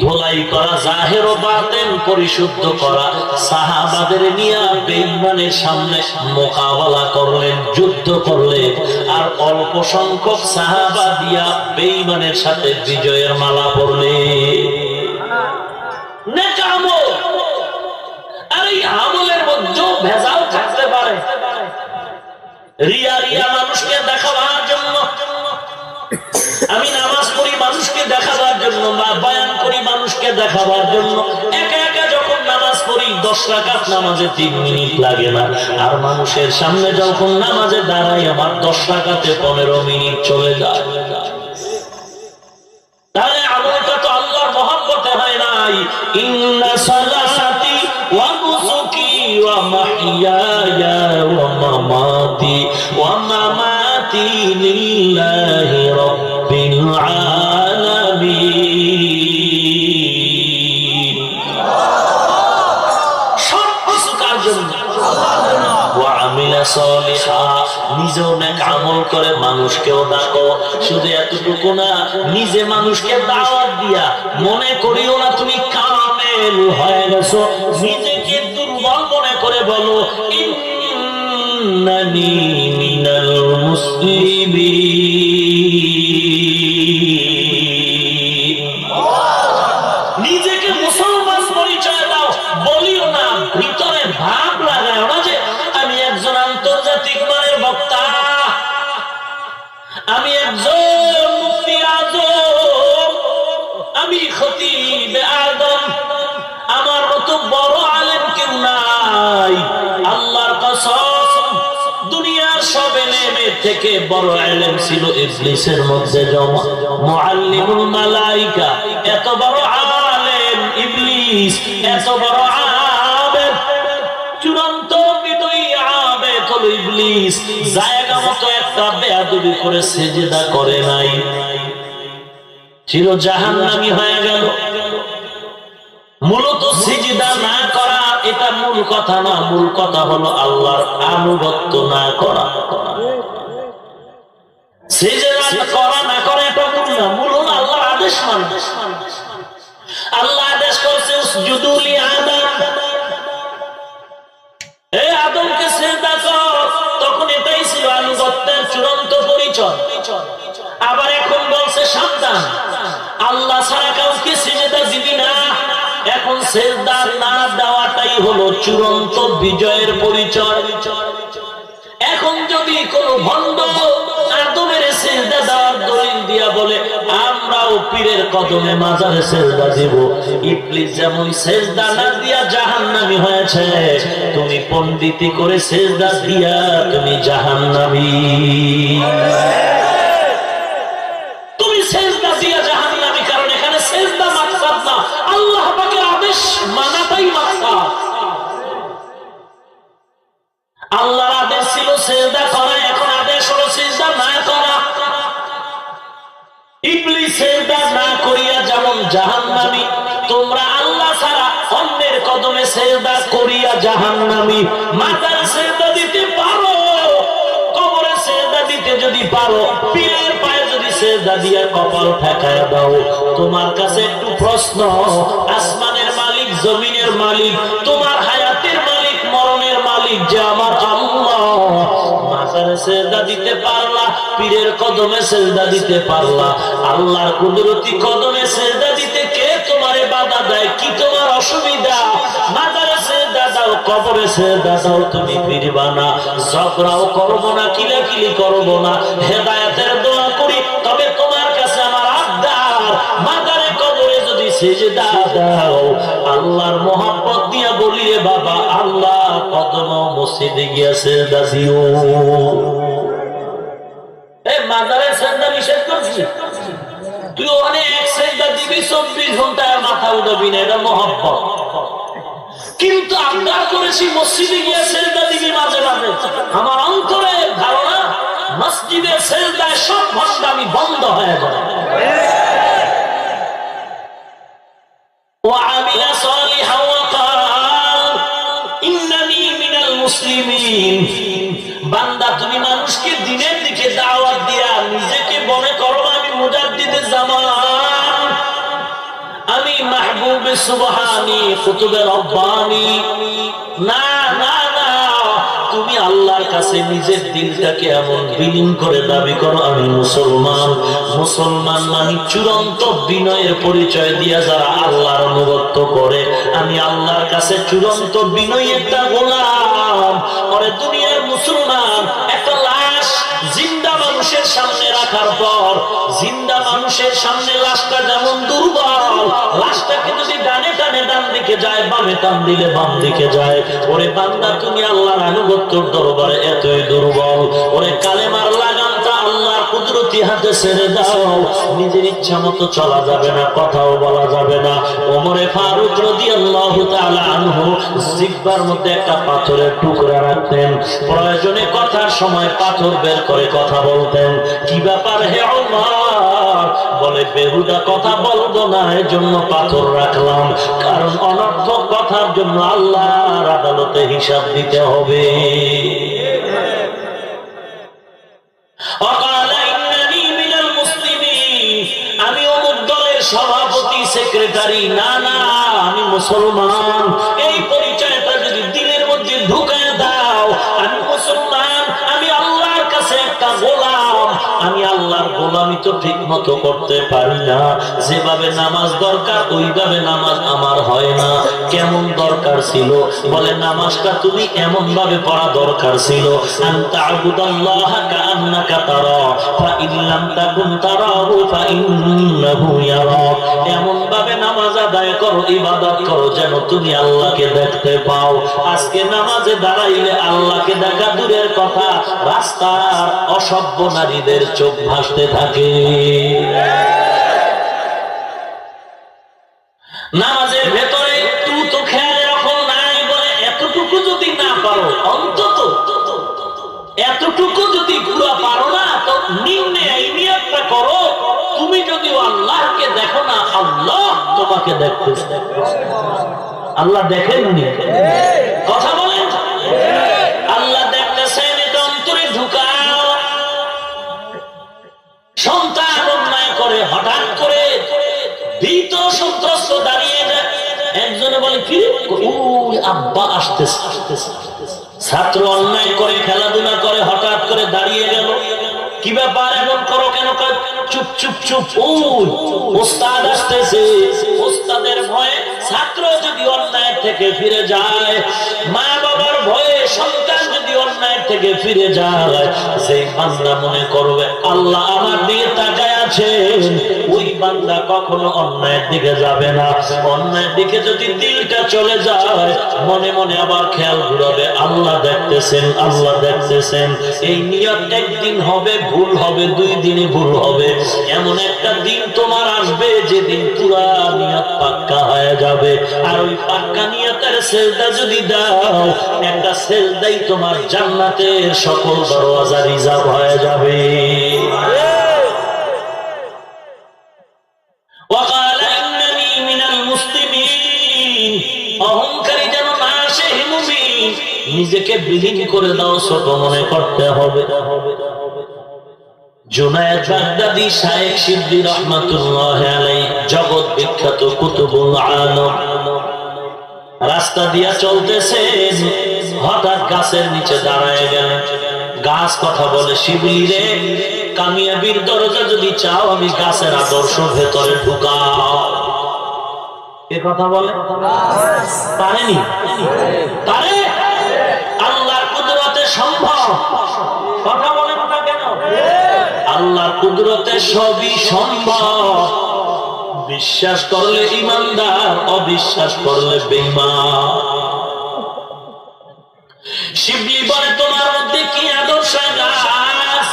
ধোলাই করা জাহির ও বাতিন পরিশুদ্ধ করা সাহাবাদের নিয়ে বেঈমানের সামনে মোকাবেলা করলেন, যুদ্ধ করলেন। আর অল্প সংখ্যক সাহাবা দিয়া বেঈমানের সাথে বিজয়ের মালা পরলেন। নেক আমল। আর এই আমলের মধ্যে ভেজাল থাকতে পারে। রিয়া রিয়া মানুষকে দেখাবার জন্য, আমি নামাজ পড়ি মানুষকে দেখাবার জন্য, বা বয়ান করি মানুষকে দেখাবার জন্য। একা একা যখন নামাজ পড়ি 10 রাকাত নামাজে 3 মিনিট লাগে না, আর মানুষের সামনে যখন নামাজে দাঁড়াই আমার 10 রাকাতে 15 মিনিট চলে যায়। তাহলে আমলটা তো আল্লাহর মহব্বতে হয় নাই। ইন্না সালাতি ওয়া নুসুকি ওয়া মাহইয়ায়া ওয়া মামাতি লিল্লাহি রাব্বিল আলামিন। সব কিছু কার জন্য? ওয়া আমিলা সালিহা, নিজেও নেক আমল করে মানুষকেও ডাকো। শুধু এতটুকু না, নিজে মানুষকে দাওয়াত দিয়া মনে করিও না তুমি কামেল হয়ে গেছো। নিজেকে দুর্বল মনে করে বলো ইন্নানি মিনাল মুসলিমিন। নিজেকে মুসলমান পরিচয় দাও, বলিও না, ভিতরে ভাব লাগাও না যে আমি একজন আন্তর্জাতিক মানের বক্তা, আমি একজন মুফতি আজম, আমি খতিব আজম, আমার মতো বড় আলেম কেউ নাই। আল্লাহর কসম, দুনিয়ার সব ইলমের থেকে বড় ইলম ছিল ইবলিসের মধ্যে জমা। মুআল্লিমুল মালায়েকা, এত বড় আলেম ইবলিস, এত বড় আবেদ, চূড়ান্ত বিনয়ী আবেদ হলো ইবলিস। জায়গা মতো একটা বেয়াদবি করে সিজদা করে নাই, চির জাহান্নামী হয়ে গেল। মূলত সিজদা না করা এটা মূল কথা না, মূল কথা হলো আল্লাহর আনুগত্য না করা। সিজদা করা না করা এটা মূল না, মূল হলো আল্লাহর আদেশ মানা। আল্লাহ আদেশ করছে উসজুদু লি আদম, এই আদমকে সিজদা কর, তখন এটাই ছিল আনুগত্যের চূড়ান্ত পরিচয়। আবার এখন বলছে সাবধান, আল্লাহ ছাড়া কাউকে সিজদা দিবি না। এখন সিজদা না দেওয়াটাই হলো চূড়ান্ত বিজয়ের পরিচয়। এখন যদি কোন ভণ্ড আদমের সিজদা দেওয়ার দলিল দিয়া বলে আমরাও পীরের কদমে মাজারে সিজদা দিব, ইবলিস যেমন সিজদা না দিয়া জাহান্নামী হয়েছে, তুমি পণ্ডিতি করে সিজদা দিয়া তুমি জাহান্নামী। তুমি সিজদা দিয়া জাহান্নামী, কারণ এখানে সিজদা মাকসাদ না, আল্লাহ পাকের আদেশ মানাটাই মাকসাদ। আল্লাহর আদেশ ছিল সিজদা করা, এখন আদেশ হলো সিজদা না করা। ইবলিস সিজদা না করিয়া যেমন জাহান্নামী, তোমরা আল্লাহ ছাড়া অন্যের কদমে সিজদা করিয়া জাহান্নামী। মাথায় সিজদা দিতে পারো, কবরে সিজদা দিতে যদি পারো, পীরের পায়ে যদি সিজদা দিয়া কপাল ঠেকায়া দাও, তোমার কাছে একটু প্রশ্ন, আসমানের মালিক, জমিনের মালিক, তোমার হায়াতের মালিক, মরণের মালিক যে আমার আল্লাহ, মাজারে সিজদা দিতে পারলা, পীরের কদমে সিজদা দিতে পারলা, আল্লাহর কুদরতি কদমে সিজদা দিতে কে তোমারে বাধা দেয়? কি তোমার অসুবিধা? মাজারে সিজদা দাও, কবরে সিজদা দাও, তুমি ফিরবা না, ঝগড়াও করবো না, কিলাকিলি করবো না, হেদায়েতের দোয়া করি, তবে তোমার কাছে আমার আবদার, মাজারে কবরে যদি সিজদা দাও, আল্লাহর মোহাব্বত দিয়া বলি রে বাবা, আল্লাহ কদম মসজিদে গিয়া সিজদা দিও। এই মাজারে সিজদা নিষেধ করছি, তুই ওখানে এক সিজদা দিবি, 24 ঘন্টায় মাথা উঠাবি না, এটা মোহাব্বত। কিন্তু আবদার করেছি মসজিদে গিয়ে সিজদা দিবি মাঝে মাঝে। আমার অন্তরে ধারণা মসজিদের সিজদায় সব ভণ্ডামি বন্ধ হয়ে যায়। وعمل صالحا وقال إنني من المسلمين। বান্দা তুমি মানুষকে দ্বীনের দিকে দাওয়াত দিয়া নিজেকে মনে করো আমি মুজাদ্দিদে জামান, আমি মাহবুবে সুবহানি, কুতুবে রব্বানি। না না না, তুমি আল্লাহর কাছে নিজের দিলটাকে এমন বিলীন করে দাবি করো আমি মুসলমান। মুসলমান মানে চূড়ান্ত বিনয়ের পরিচয় দিয়া যারা আল্লাহর অনুগত্য করে, আমি আল্লাহর কাছে চূড়ান্ত বিনয়ী একটা গোলাম। পরে দুনিয়ার মুসলমান একটা লাশ জিন্দা মানুষের সামনে রাখার পর, জিন্দা মানুষের সামনে লাশটা যেমন দুর্বল, লাশটাকে যদি ডানে টানে ডান দিকে যায়, বামে টান দিলে বাম দিকে যায়। ওরে বান্দা তুমি আল্লাহর আনুগত্যের দরবারে এতই দুর্বল, ওরে কালেমার লাগামটা আল্লাহর কুদরতি হাতে ছেড়ে দাও। নিজের ইচ্ছা মতো চলা যাবে না, কথাও বলা যাবে না। ওমরে ফারুক রাদিয়াল্লাহু তাআলা আনহু জিহ্বার মধ্যে একটা পাথরের টুকরা রাখতেন, প্রয়োজনে কথার সময় পাথর বের করে কথা বলতেন। কি ব্যাপার হে ওমর? বলে বেহুদা কথা বলবো না, এজন্য পাথর রাখলাম, কারণ অনর্থক কথার জন্য আল্লাহর আদালতে হিসাব দিতে হবে। সভাপতি সেক্রেটারি, না না আমি মুসলমান, এই পরিচয়টা যদি দিলের মধ্যে ঢুকায় দাও, আমি মুসলমান, আমি আল্লাহর কাছে একটা গোলাম, আমি আল্লাহর গোলামি তো ঠিক মতো করতে পারি না, যেভাবে নামাজ দরকার ওইভাবে নামাজ আমার হয় না। কেমন দরকার ছিল? বলে নামাজটা তুমি এমন ভাবে পড়া দরকার ছিল, আনতা আবুদাল্লাহ কাআন্নাকা তারা ফাইন লাম তাকুন তারাহু ফাইন্নাহু ইয়ারাক। এমন ভাবে নামাজ আদায় করো, ইবাদত করো যেন তুমি আল্লাহকে দেখতে পাও। আজকে নামাজে দাঁড়াইলে আল্লাহকে দেখা দূরের কথা, রাস্তার অসভ্য নারীদের চোখ ভাসতে থাকে। নামাজের ভেতরে তুই তো খেয়াল রাখো নাই বলে এতটুকু যদি না পারো, অন্তত এতটুকু যদি পুরো পারো না, তো নিম্নে এই নিয়তটা করো, তুমি যদি আল্লাহকে দেখো না, আল্লাহ তোমাকে দেখতেছে। আল্লাহ দেখেননি? কথা বলেন। আল্লাহ দেখতেছেন, এটা অন্তরে ঢুকাও। সন্তান অন্যায় করে হঠাৎ করে ভীত সন্ত্রস্ত দাঁড়িয়ে যায়, একজনে বলে কি ওই আব্বা আসতেছে। ছাত্র অন্যায় করে খেলাধুলা করে হঠাৎ করে দাঁড়িয়ে গেল, কি ব্যাপার এমন করো কেন? চুপ চুপ চুপ, ওই ওস্তাদ আসতেছে। ওস্তাদের ভয়ে ছাত্র যদি অন্যায় থেকে ফিরে যায়, মা বাবার ভয়ে সন্তান যদি অন্যায় থেকে ফিরে যায়, সেই বান্দা মনে করবে আল্লাহ আমার দিকে তাকায় আছেন, ওই বান্দা কখনো অন্যায়ের দিকে যাবে না। অন্যায়ের দিকে যদি দিলটা চলে যায়, মনে মনে আবার খেয়াল ঘুরাবে আল্লাহ দেখতেছেন, আল্লাহ দেখতেছেন। এই নিয়ত একদিন হবে ভুল হবে, 2 দিনে ভুল হবে, এমন একটা দিন তোমার আসবে যেদিন পুরা নিয়ত পাক্কা হয়ে যাবে। আর ওই পাক্কা নিয়তের সেজদা যদি দাও, একটা সেজদাই তোমার জান্নাতের সকল দরওয়াজা রিজার্ভ হয়ে যাবে। অহংকারী যেন না আসে, মুমিন নিজেকে বিলীন করে দাও, ছোট মনে করতে হবে। জুনায়েদ বাগদাদী শায়েখ সিদ্দি রাহমাতুল্লাহ আলাইহি, জগৎ বিখ্যাত কুতুবুল আলম, রাস্তা দিয়া চলতেছেন, হঠাৎ গাছের নিচে দাঁড়ায় গেলেন। গাছ কথা বলে, শিবলি রে, কামিয়াবির দরজা যদি চাও আমি গাছের আদর্শ ভেতরে ঢুকাও। কে কথা বলে? পারেনি? পারে। আল্লাহর কুদরতে সম্ভব। কথা বলেন না কেন? আল্লাহর কুদরতে সবই সম্ভব। বিশ্বাস করলে ঈমানদার, অবিশ্বাস করলে বেঈমান। শিবলি বলে তোমার মধ্যে কি আদর্শ? গাছ।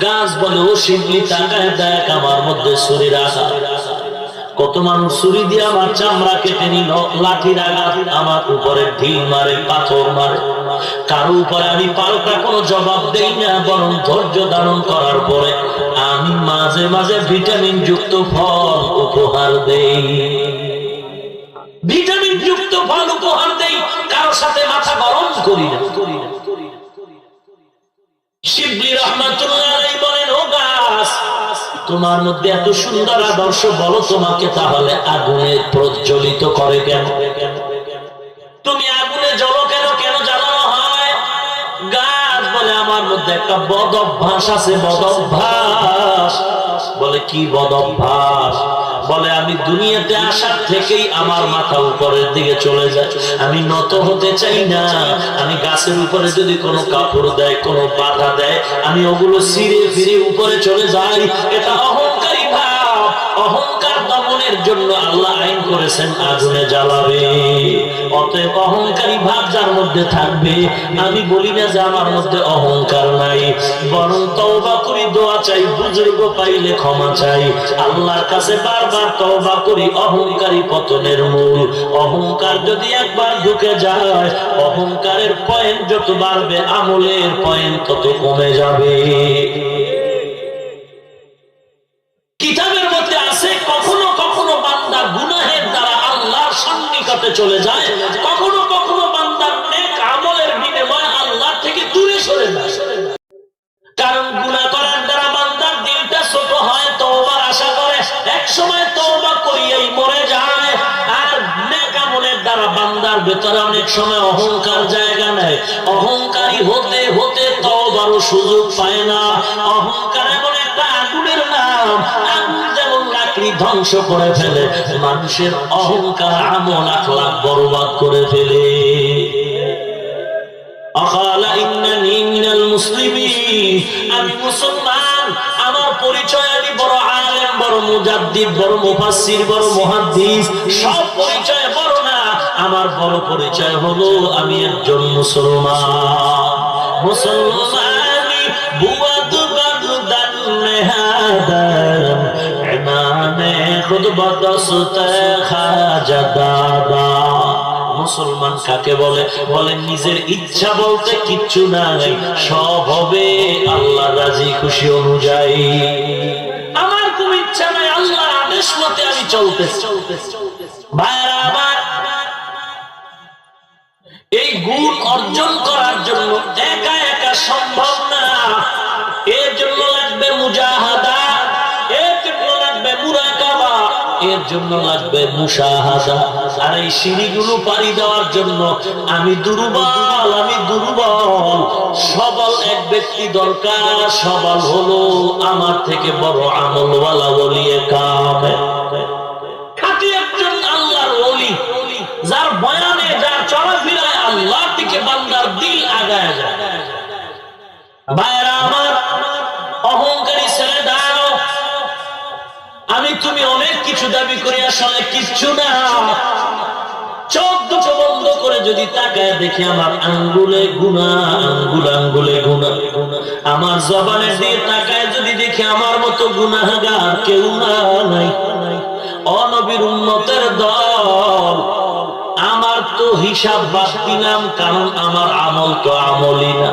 গাছ বলে ও শিবলি তাকায় দেখ আমার মধ্যে ছুরির আঘাত। কত মানুষ ছুরি দিয়ে আমার চামড়া কেটে নিল, লাঠির আঘাত, আমার উপরে ঢিল মারে, পাথর মারে, কারো উপরে আমি পাল্টা কোনো জবাব দেই না, বরং ধৈর্য ধারণ করার পরে আমি মাঝে মাঝে ভিটামিন যুক্ত ফল উপহার দেই। ভিটামিন যুক্ত ফল উপহার দেই, কারোর সাথে মাথা গরম করি না। শিবলি রাহমাতুল্লাহ আলাইহি বলেন, ও গাছ, তোমার মধ্যে এত সুন্দর আদর্শ, বলো তোমাকে তাহলে আগুনে প্রজ্বলিত করে কেন? তুমি আগুনে জ্বলো কেন? কেন জ্বালানো হয়? গাছ বলে আমার মধ্যে একটা বদ অভ্যাস আছে। বদ অভ্যাস বলে কি বদ অভ্যাস? বলে আমি দুনিয়াতে আসার থেকেই আমার মাথা উপরের দিকে চলে যায়, আমি নত হতে চাই না। আমি গাছের উপরে যদি কোনো কাপড় দেয়, কোনো পাতা দেয়, আমি ওগুলো ছিঁড়ে ফিরে উপরে চলে যাই। এটা অহংকারী ভাব। অহংকার দমনের জন্য আল্লাহ আইন করেছেন আগুনে জ্বালাবে। অতএব অহংকারী ভাব যার মধ্যে থাকবে, আমি বলি না যে আমার মধ্যে অহংকার নাই, বরং তওবা করি, দোয়া চাই, বুজুর্গ পাইলে ক্ষমা চাই, আল্লাহর কাছে বারবার তওবা করি। অহংকারী পতনের মূল। অহংকার যদি একবার ঢুকে যায়, অহংকারের পয়েন্ট যত বাড়বে, আমলের পয়েন্ট তত কমে যাবে। কিতাবের মধ্যে আছে, কখনো কখনো বান্দা গুনাহের দ্বারা আল্লাহর সান্নিকটে চলে যায়, কখনো কখনো বান্দার নেক আমলের বিনিময়ে আল্লাহ থেকে দূরে সরে যায়। কারণ গুনাহ করার দ্বারা বান্দার দিলটা ছোট হয়, তওবার আশা করে, এক সময় ভেতরে অনেক সময় অহংকার জায়গা নেয়, অহংকারী হতে হতে তওবার সুযোগ পায় না। অহংকার এমন একটা আগুনের নাম, আগুন যেমন লাকড়ি ধ্বংস করে ফেলে, মানুষের অহংকার আমল আখলাক বরবাদ করে ফেলে। আকালা ইন্নানি মিনাল মুসলিমিন, আমি মুসলমান, আমার পরিচয় আমি বড় আলেম, বড় মুজাদ্দিদ, বড় মুফাসসির, বড় মুহাদ্দিস, সব পরিচয় বড় না। আমার বড় পরিচয় হলো আমি একজন মুসলমান। মুসলমানি বুয়াদ বাগদান নেহাদাম, ইমামে খুদ বদসতে খাজা দাদা। মুসলমান কাকে বলে? বলে নিজের ইচ্ছা বলতে কিচ্ছু নাই, সব হবে আল্লাহ রাজি খুশি অনুযায়ী। আমার কোন ইচ্ছা নাই, আল্লাহর আদেশ মতে আমি চলতেছি। ভাইরা আমার, এই গুণ অর্জন করার জন্য একা একা সম্ভব না। এর জন্য লাগবে মুজাহাদা, এর জন্য লাগবে মুরাকাবা, এর জন্য লাগবে মুশাহাদা। আর এই সিঁড়িগুলো পাড়ি দেওয়ার জন্য আমি দুর্বল, আমি দুর্বল। সবল এক ব্যক্তি দরকার। সবল হলো আমার থেকে বড় আমলওয়ালা ওলিয়ে কামেল, খাঁটি একজন আল্লাহর ওলি, যার বয়ানে, যার চলাফেরায় আল্লাহর দিকে বান্দার দিল আগায় যায়। ভাইরা আমার, অহংকারী ছেড়ে দাও। আমি তুমি অনেক কিছু দাবি করি, আসলে কিচ্ছু না। চোখ দুটো বন্ধ করে যদি তাকায় দেখি আমার আঙ্গুলে গুনাহ, আঙ্গুলে গুনাহ। আমার জবানের দিয়ে তাকায় যদি দেখি আমার মতো গুনাহগার কেউ নাই। অনবীর উম্মতের দল, আমার তো হিসাব বাদ দিলাম, কারণ আমার আমল তো আমলই না।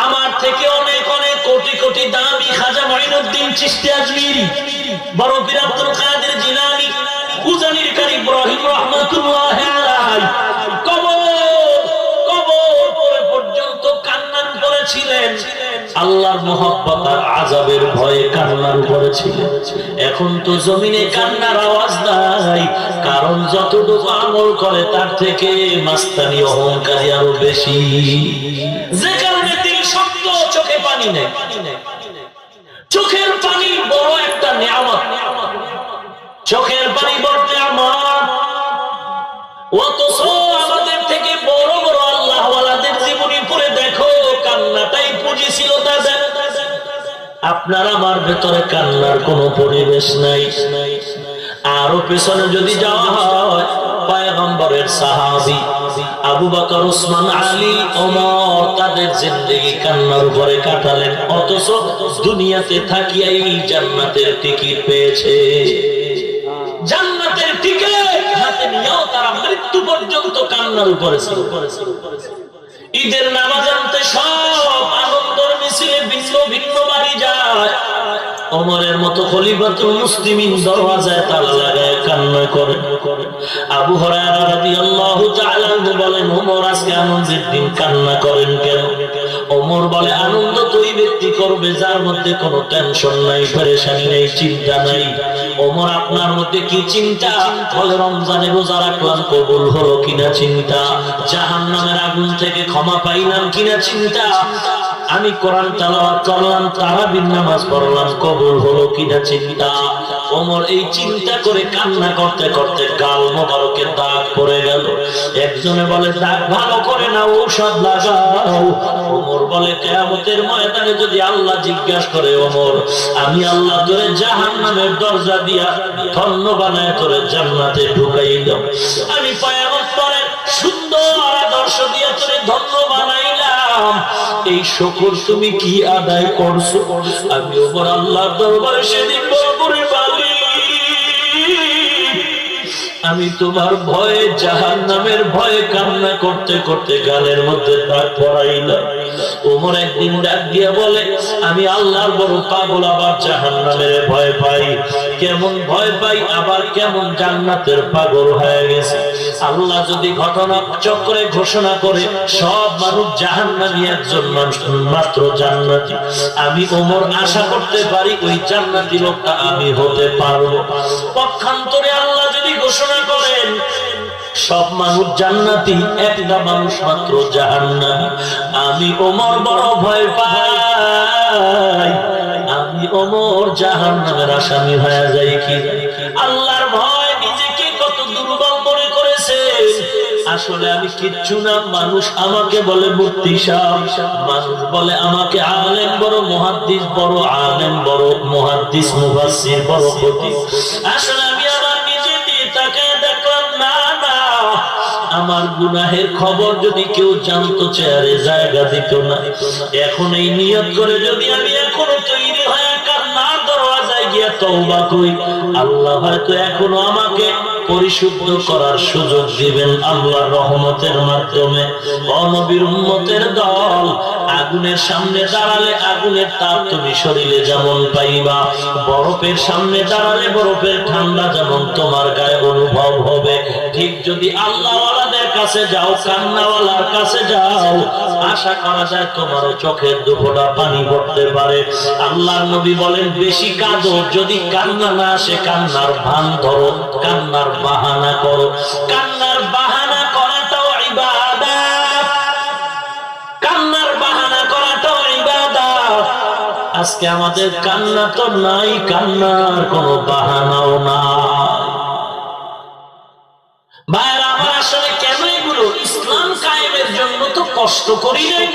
আমার থেকে অনেক অনেক কোটি কোটি দামি খাজা মঈনুদ্দিন চিশতি আজমিরি, বড় পীর আব্দুল কাদের জিলানী, উজানির কারি ইব্রাহিম রাহমাতুল্লাহ আলাইহি কবর পর্যন্ত কান্নার উপরে ছিলেন। আল্লাহর মহব্বত আর আযাবের ভয়ে কান্নার উপরে ছিলেন। এখন তো জমিনে কান্নার আওয়াজ নাই, কারণ যতটুকু আমল করে তার থেকে মাস্তানি অহংকারী আরো বেশি। যে কারণে তিনি শক্ত, চোখে পানি নেই। চোখের পানি বড় একটা নিয়ামত, চোখের পানি বড় নিয়ামত। অথচ আমাদের থেকে বড় বড় আল্লাহওয়ালাদের জীবনী পড়ে দেখো, কান্নাটাই পুঁজি ছিল তাদের। আপনার আমার ভেতরে কান্নার কোনো পরিবেশ নাই। আরো পেছনে যদি যাওয়া হয়, পয়গম্বরের সাহাবী আবু বকর, ওসমান, আলী, ওমর, তাদের জিন্দেগি কান্নার উপরে কাটালেন। অথচ দুনিয়াতে থাকিয়াই জান্নাতের টিকিট পেয়েছে। জান্নাতের টিকিট হাতে নিয়েও তারা মৃত্যু পর্যন্ত কান্নার উপরে ছিল। ঈদের নামাজ আনতে সব আনন্দের মিছিলে ভিন্ন ভিন্ন বাড়ি যায়। ওমরের মতো খলিফাতুল মুসলিমিন দরওয়াজায় তালা লাগায় কান্না করে। আবু হুরায়রা রাদিয়াল্লাহু তাআলা বলেন, ওমর আজকে আনন্দের দিন কান্না করেন কেন? ওমর বলে, আনন্দ তো ওই ব্যক্তি করবে যার মধ্যে কোনো টেনশন নাই, পেরেশানি নাই, চিন্তা নাই। ওমর, আপনার মধ্যে কি চিন্তা? বলে, রমজানে রোজা রাখলাম, কবুল হলো কিনা চিন্তা। জাহান্নামের আগুন থেকে ক্ষমা পাইলাম কিনা চিন্তা। আমি কোরআন তেলাওয়াত করলাম, তারাবির নামাজ পড়লাম, কবুল হলো কিনা চিন্তা। ওমর এই চিন্তা করে কান্না করতে করতে গাল মোবারকে দাগ পড়ে গেল। একজনে বলে, দাগ ভালো করে না, ঔষধ লাগাও। ওমর বলে, কিয়ামতের ময়দানে যদি আল্লাহ জিজ্ঞাসা করে, ওমর আমি আল্লাহ তোরে জাহান্নামের দরজা দিয়া ধন্য বানায় তোরে জান্নাতে ঢুকাইলাম, আমি পয়গম্বরের সুন্দর আদর্শ দিয়া তোরে ধন্য বানাইলাম, এই শুকর তুমি কি আদায় করছো? আমি ওমর আল্লাহর দরবারে সেদিন বলে বলি, আমি তোমার ভয়ে, জাহান্নামের ভয়ে কান্না করতে করতে গালের মধ্যে দাগ পড়াইলাম। ওমর একদিন ডাক দিয়ে বলে, আমি আল্লাহর বড় পাগল, আবার জাহান্নামের ভয় পাই। কেমন ভয় পাই, আবার কেমন জান্নাতের পাগল হয়ে গেছে। আল্লাহ যদি ঘটনা চক্রে ঘোষণা করে সব মানুষ জাহান্নামী, একজন মানুষ মাত্র জান্নাতি, আমি ওমর আশা করতে পারি ওই জান্নাতি লোকটা আমি হতে পারবো। পক্ষান্তরে আল্লাহ যদি ঘোষণা করেন সব মানুষ জান্নাতি, একটা মানুষ মাত্র জাহান্নামী। আমি ওমর বড় ভয় পাই, আমি ওমর জাহান্নামের আসামি হয়ে যাই কি। আল্লাহর ভয় নিজেকে কত দুর্বল মনে করেছে। আসলে আমি কিচ্ছু না, মানুষ আমাকে বলে মুফতি সাহেব, মানুষ বলে আমাকে আলেম বড়, মুহাদ্দিস বড়, আলেম বড়, মুহাদ্দিস মুফাসসির বড় খতিব। আসলে আমি আমার নিজে দিয়ে তাকায় দেখলাম না, আমার গুনাহের খবর যদি কেউ জানতো চেয়ারে জায়গা দিত না। এখন এই নিয়ত করে যদি আমি এখনো তৈরি হয়ে কান্নার দরওয়াজায় গিয়ে তওবা করি, আল্লাহ হয়তো এখনো আমাকে পরিশুদ্ধ করার সুযোগ দিবেন আল্লাহর রহমতের মাধ্যমে। নবীর উম্মতের দল আগুনের সামনে দাঁড়ালে আগুনের তাপ তুমি শরীরে যেমন পাইবা, বরফের সামনে দাঁড়ালে বরফের ঠান্ডা যেমন তোমার গায়ে অনুভব হবে, ঠিক যদি আল্লাহওয়ালাদের কাছে যাও, কান্নাওয়ালার কাছে যাও, আশা করা যায় তোমারও চোখের দুফোঁটা পানি পড়তে পারে। আল্লাহর নবী বলেন বেশি কাঁদো, যদি কান্না না আসে কান্নার ভান ধরো, কান্নার বাহানা করো। কান্নার বাহানা করাটাও ইবাদত, কান্নার বাহানা করাটাও ইবাদত। আজকে আমাদের কান্না তো নাই, কান্নার কোনো বাহানাও নাই। ভাইরা আমার, আসলে কেন এগুলো? ইসলাম কায়েমের জন্য তো কষ্ট করি নাই।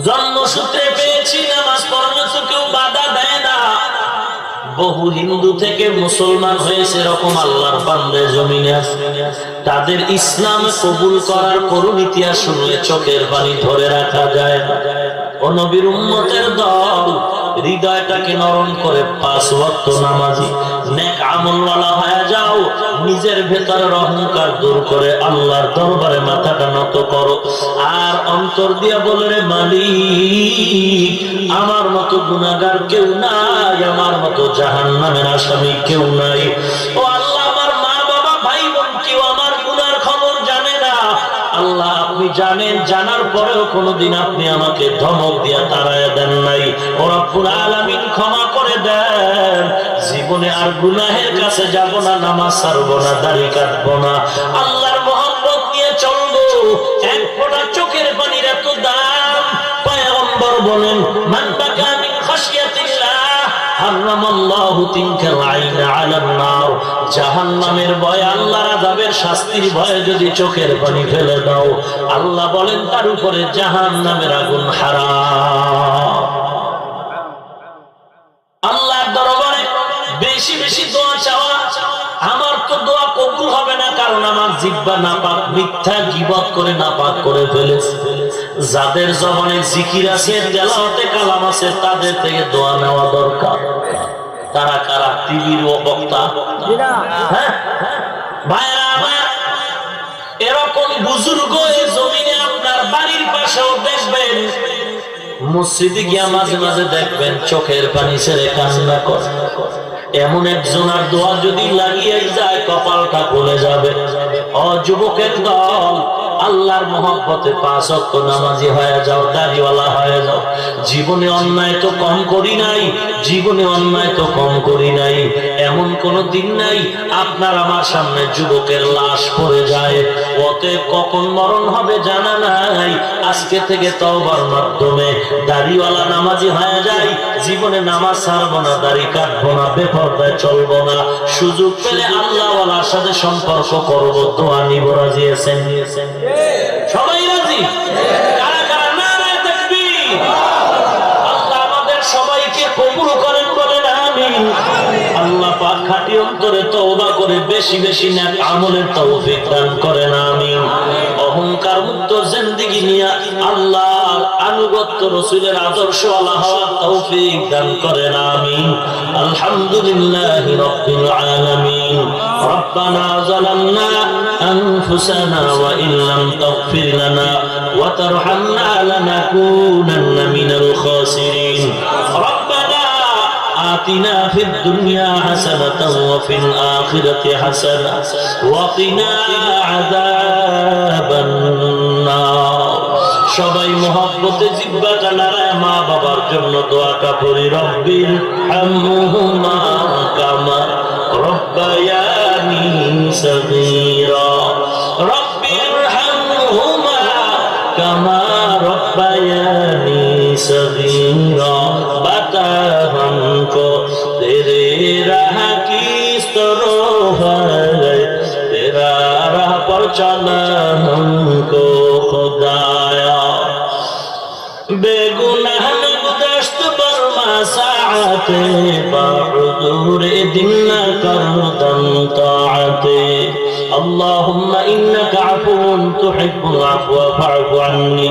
জন্মসূত্রে পেয়েছি, নামাজ পড়লে তো কেউ বাধা দেয় না। বহু হিন্দু থেকে মুসলমান হয়েছে, এরকম আল্লাহর বান্দা জমিনে আছে। তাদের ইসলাম কবুল করার করুণ ইতিহাস শুনলে চোখের পানি ধরে রাখা যায় না। ও নবীর উম্মতের দল, হৃদয়টাকে নরম করে 5 ওয়াক্ত নামাজি নেক আমলওয়ালা হয়ে যাও। নিজের ভেতরের অহংকার দূর করে আল্লাহর দরবারে মাথাটা নত করো, আর অন্তর দিয়া বলে রে মালিক, আমার মতো গুনাহগার কেউ নাই, আমার মতো জাহান্নামের আসামি কেউ নাই। ও আল্লাহ, আমার মা বাবা ভাই বোন কেউ আমার গুনার খবর জানে না। আল্লাহ আপনি জানেন, জানার পরেও কোনদিন আপনি আমাকে ধমক দিয়া তাড়ায় দেন নাই। ও রব্বুল আলামিন ক্ষমা করে দেন, জীবনে আর গুনাহের কাছে যাব না, নামাজ ছাড়বো না, দাড়ি কাটবো না, আল্লাহর মহব্বত নিয়ে চলবো। এক ফোঁটা চোখের পানির এত দাম। পয়গম্বর বলেন, মান বাকা মিন খাশিয়াতিল্লাহ হারামাল্লাহু তিনকাল আইন আলান নার। জাহান্নামের ভয়, আল্লাহর আযাবের শাস্তির ভয়ে যদি চোখের পানি ফেলে দাও, আল্লাহ বলেন তার উপরে জাহান্নামের আগুন হারাম। আল্লাহর দরবারে বেশি বেশি দোয়া চাওয়া। আমার তো দোয়া কবুল হবে না, কারণ আমার জিহ্বা নাপাক, মিথ্যা গীবত করে নাপাক করে ফেলেছে। যাদের জবানে জিকির আছে, তেলাওয়াতে কালাম আছে, তাদের থেকে দোয়া নেওয়া দরকার। তারা কারা? টিভির ও বক্তা। হ্যাঁ ভাইরা আমার, এরকম বুজুর্গ এই জমিনে আপনার বাড়ির পাশেও দেখবেন, মসজিদে গিয়া মাঝে মাঝে দেখবেন চোখের পানি ছেড়ে কান্না করে। এমন একজনের দোয়া যদি লাগিয়ে যায়, কপালটা খুলে যাবে। ও যুবকের দল, আল্লাহর মহব্বতে 5 ওয়াক্ত নামাজি হয়ে যাও, দাড়িওয়ালা হয়ে যাও। জীবনে অন্যায় তো কম করি নাই, জীবনে অন্যায় তো কম করি নাই। এমন কোন দিন নাই আপনার আমার সামনে যুবকের লাশ পড়ে যায়। অতএব কখন মরণ হবে জানা নাই। আজকে থেকে তওবার মাধ্যমে দাড়িওয়ালা নামাজি হয়ে যাই। জীবনে নামাজ ছাড়বো না, দাড়ি কাটবো না, বেপরদায় চলবো না। সুযোগ পেলে আল্লাহওয়ালার সাথে সম্পর্ক করবো, দোয়া নিব। রাজি আছেন? সবাই রাজি? কারা কারা নারায়ে তাকবীর? আল্লাহ আমাদের সবাইকে কবুল করেন, বলেন আমিন। আল্লাহ পাক খাঁটি অন্তরে তওবা করে বেশি বেশি নেক আমলের তৌফিক দান করেন, আমিন। অহংকার মুক্ত জিন্দেগি নিয়ে আল্লাহর আনুগত্য, রাসূলের আদর্শ আল্লাহ হওয়ার তৌফিক দান করেন, আমিন। আলহামদুলিল্লাহি রাব্বিল আলামিন। রব্বানা যালামনা আনফুসানা ওয়া ইন লাম তাগফির লানা ওয়া তারহামনা লানাকুনান্না মিনাল খাসিরিন। রব্বানা آتنا في الدنيا حسنة وفي الآخرة حسنة وقنا عذاب النار। সবাই মহব্বতে জিহ্বাটা নাড়ায় মা বাবার জন্য দোয়াটা করি। রব্বির হামহুমা কামা রব্বায়ানি সগীরা। রাস্তে বা হুজুরে দিন না করদান তাআতে আল্লাহুম্মা ইন্নাকা আফুউন তুহিব্বুল আফওয়া ফা'ফু আন্নি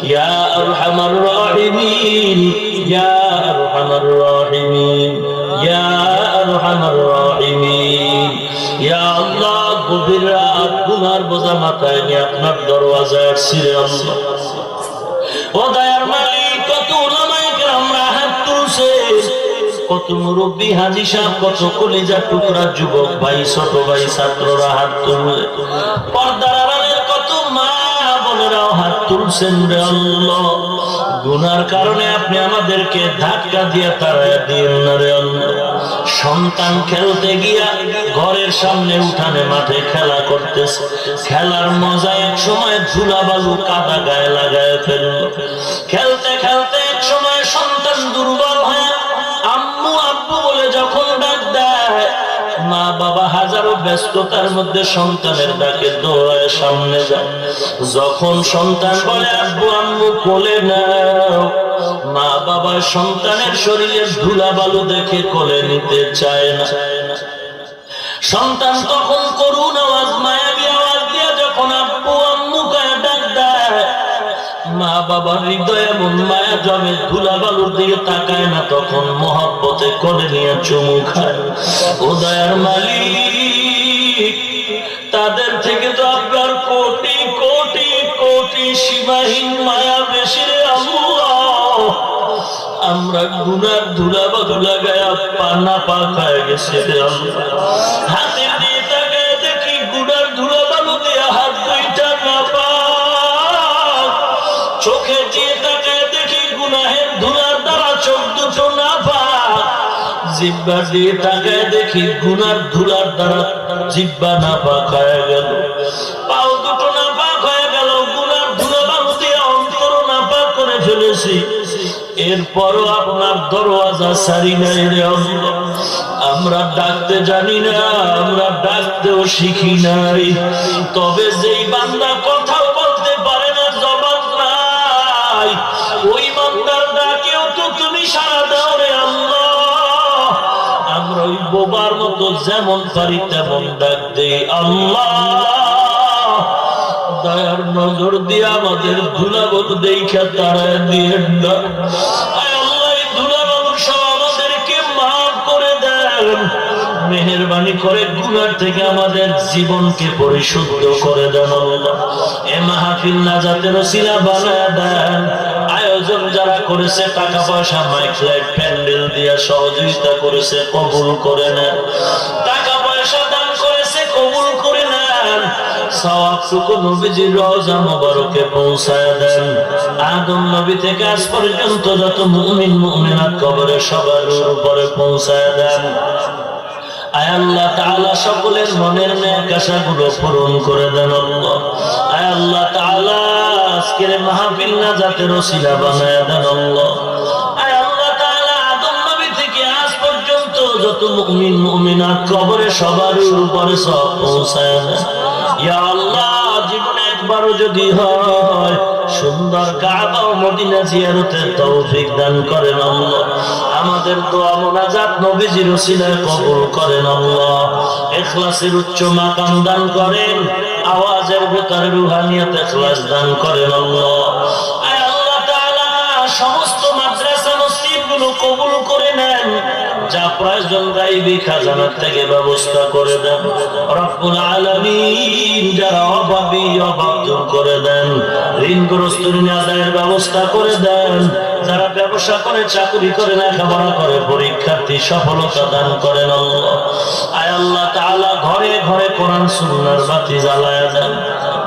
ইয়া আরহামার রাহিমিন ইয়া আরহামার রাহিমিন ইয়া আরহামার রাহিমিন ইয়া আল্লাহ গভীর রাত গুনার বোঝা মাথায় নিয়ে আপনার দরওয়াজায় আসছি রে আল্লাহ ও দয়ার মালিক কত উলামায়ে কেরামরা হাত তুলছে কত মুরব্বী হাজী সাহেব কত কলিজার টুকরা যুবক ভাই ছোট ভাই ছাত্ররা হাত তুললে পর্দার আড়ালের কত মা বোনেরাও হাত তুলছেন রে আল্লাহ গুনার কারণে আপনি আমাদেরকে ধাক্কা দিয়ে তাড়ায় দিয়েন না রে আল্লাহ সন্তান খেলতে গিয়া ঘরের সামনে উঠানে মাঠে খেলা করতেছে খেলার মজা এক সময় ধুলা বালু কাদা গায়ে লাগায় ফেলল খেলতে খেলতে এক সময় সন্তান দুর্বল হয়ে আম্মু আব্বু বলে যখন ডাক দেয় মা বাবা হাজারো ব্যস্ততার মধ্যে সন্তানের ডাকে দৌড়ায় সামনে যায় যখন সন্তান বলে আব্বু আম্মু কোলে নাও মা বাবা সন্তানের শরীরের ধুলা বালু দেখে কোলে নিতে চায় না সন্তান তখন করুণ আওয়াজ মায়াবী আওয়াজ দিয়ে যখন আব্বু আম্মু কয়ে ডাক দেয় মা বাবার হৃদয়ে এমন মায়া জমে ধুলা বালুর দিকে তাকায় না তখন মহব্বতে কোলে নিয়ে চুমু খায় ও দয়ার মালিক তাদের থেকে তো আপনার কোটি কোটি কোটি সীমাহীন মায়া বেশি রে আল্লাহ আমরা গুনার ধুলা বালু গায়া পানা পা খায় গেছে রে আল্লাহ হাতে দিয়ে তাকায় দেখি গুনার ধুলা বালু দিয়ে হাত দুইটা না পা চোখে দিয়ে তাকায় দেখি গুনাহের ধুলার দ্বারা চোখ দুটো না পাক জিহ্বা দিয়ে তাকায় দেখি গুনার ধুলার দ্বারা জিহ্বা না পাক হয়ে গেল পাও দুটো না পাক হয়ে গেল গুনার ধুলা বালু দিয়ে অন্তর না পাক করে ফেলেছি এরপরও আপনার দরওয়াজা সারি নাই রে আল্লাহ আমরা ডাকতে জানি না আমরা ডাকতেও শিখি নাই তবে যেই বান্দা কথাও বলতে পারে না জবাব নাই ওই বান্দার ডাকেও তো তুমি সাড়া দাও রে আল্লাহ আমরা ওই বোবার মতো যেমন পারি তেমন ডাক দেই আল্লাহ দয়ার নজর দিয়ে আমাদের ধুলাবালু দেখা তাড়ায় দিয়েন না আল্লাহ এই ধুলাবালু সব আমাদেরকে মাফ করে দেন মেহেরবানি করে গুনাহ থেকে আমাদের জীবনকে পরিশুদ্ধ করে দেন আল্লাহ এ মাহফিল নাজাতের ওসিলা বানায় দেন আয়োজন যারা করেছে টাকা পয়সা মাইক লাইট প্যান্ডেল দিয়া সহযোগিতা করেছে কবুল করে নেন টাকা পয়সা দান করেছে কবুল করে নেন সওয়াবটুকু নবীজির রওজা মোবারকে পৌঁছায় দেন আদম নবী থেকে আজ পর্যন্ত যত মুমিন মুমিনাত কবরে সবার উপরে পৌঁছায় দেন আয় আল্লাহ তাআলা সকলের মনের নেক আশাগুলো পূরণ করে দেন আল্লাহ আয় আল্লাহ তাআলা আজকের মাহফিল নাজাতের ওসিলা বানায় দেন আল্লাহ আয় আল্লাহ তাআলা আদম নবী থেকে আজ পর্যন্ত যত মুমিন মুমিনাত কবরে সবার উপরে সওয়াব পৌঁছায় দেন ইয়া আল্লাহ জীবনে একবারও যদি হয় সুন্দর কাবা ও মদিনা জিয়ারতের তৌফিক দান করেন আল্লাহ আমাদের দোয়া মুনাজাত নবীজির ওসিলায় কবুল করেন আল্লাহ ইখলাসের উচ্চ মাকাম দান করেন আওয়াজের ভিতরে রুহানিয়ত ইখলাস দান করেন আল্লাহ আয় আল্লাহ তাআলা সমস্ত মাদ্রাসা মসজিদগুলো কবুল করে নেন যা প্রয়োজন গায়বী খাজানার থেকে ব্যবস্থা করে দেন রব্বুল আলামিন যারা অভাবী অভাব দূর করে দেন ঋণগ্রস্ত ঋণ আদায়ের ব্যবস্থা করে দেন যারা ব্যবসা করে চাকরি করে লেখাপড়া করে পরীক্ষার্থী সফলতা দান করেন আল্লাহ আয় আল্লাহ তাআলা ঘরে ঘরে কোরআন সুন্নাহর বাতি জ্বালায় দেন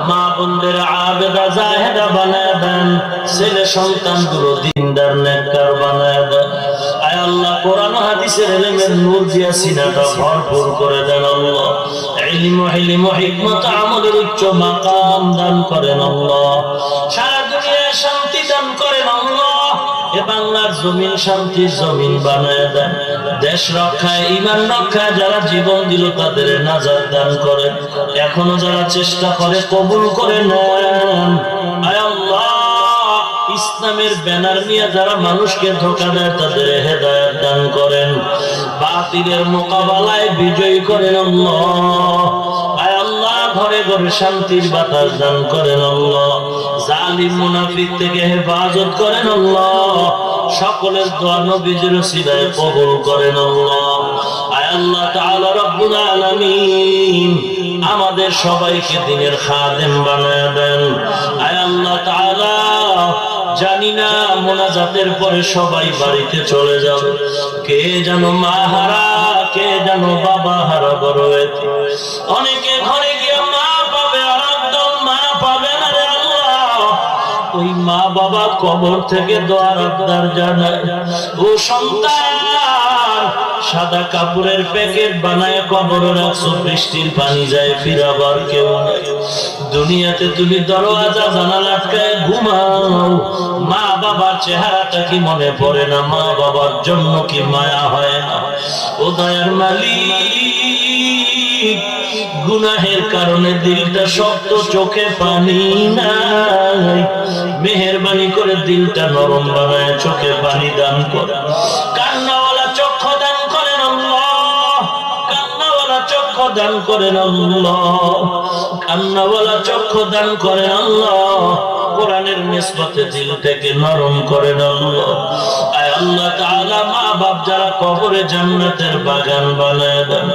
মা বোনদের আবেদা জাহেদা বানায় দেন ছেলে সন্তানগুলো দিনদার নেককার বানায় দেন আয় আল্লাহ কোরআন হাদিসের ইলমের নূর দিয়া সিনাটা ভরপুর করে দেন আল্লাহ ইলম ও হিকমত আমলের উচ্চ মাকাম দান করেন আল্লাহ সারা দুনিয়ায় শান্তি দান করেন আল্লাহ এ বাংলার জমিন শান্তির জমিন বানায় দেন দেশ রক্ষায় ঈমান রক্ষায় যারা জীবন দিল তাদের নাজাত দান করেন এখনো যারা চেষ্টা করে কবুল করে নেন আয় আল্লাহ ইসলামের ব্যানার নিয়ে যারা মানুষকে ধোঁকা দেয় তাদের হেদায়েত দান করেন, বাতিলের মোকাবেলায় বিজয়ী করেন আল্লাহ। আয় আল্লাহ, ঘরে ঘরে শান্তির বাতাস দান করেন আল্লাহ। জালিম মুনাফিক থেকে হেফাজত করেন আল্লাহ। সকলের দোয়া নবীজির ওসিলায় কবুল করেন আল্লাহ। আয় আল্লাহ তাআলা রব্বুল আলামিন, আমাদের সবাইকে দ্বীনের খাদেম বানায় দেন। আয় আল্লাহ তাআলা, জানি না মোনাজাতের পরে সবাই বাড়িতে চলে যাবে, কে যেন মা হারা, কে যেন বাবা হারা বড় হয়েছে। অনেকে ঘরে গিয়ে মা পাবে, আর একদম মা পাবে না রে আল্লাহ। ওই মা বাবা কবর থেকে দোয়ার আবদার জানায়, ও সন্তান সাদা কাপড়ের প্যাকেট বানায় কবরে রাখছো, বৃষ্টির পানি যায় ফিরাবার কেউ নাই। দুনিয়াতে তুমি দরওয়াজা জানালা আটকায় ঘুমাও, মা বাবার চেহারাটা কি মনে পড়ে না? মা বাবার জন্য কি মায়া হয় না? ও দয়ার মালিক, গুনাহের কারণে দিলটা শক্ত, চোখে পানি নাই, মেহেরবানি করে দিলটা নরম বানায় চোখে পানি দান করে। কান্নাওয়ালা চক্ষু দান করেন আল্লাহ, কান্নাওয়ালা চক্ষু দান করেন আল্লাহ, কান্নাওয়ালা চক্ষু দান করেন আল্লাহ। কোরআনের নিসবতে দিলটাকে নরম করেন আল্লাহ। আয় আল্লাহ তাআলা, মা বাপ যারা কবরে জান্নাতের বাগান বানায় দেন,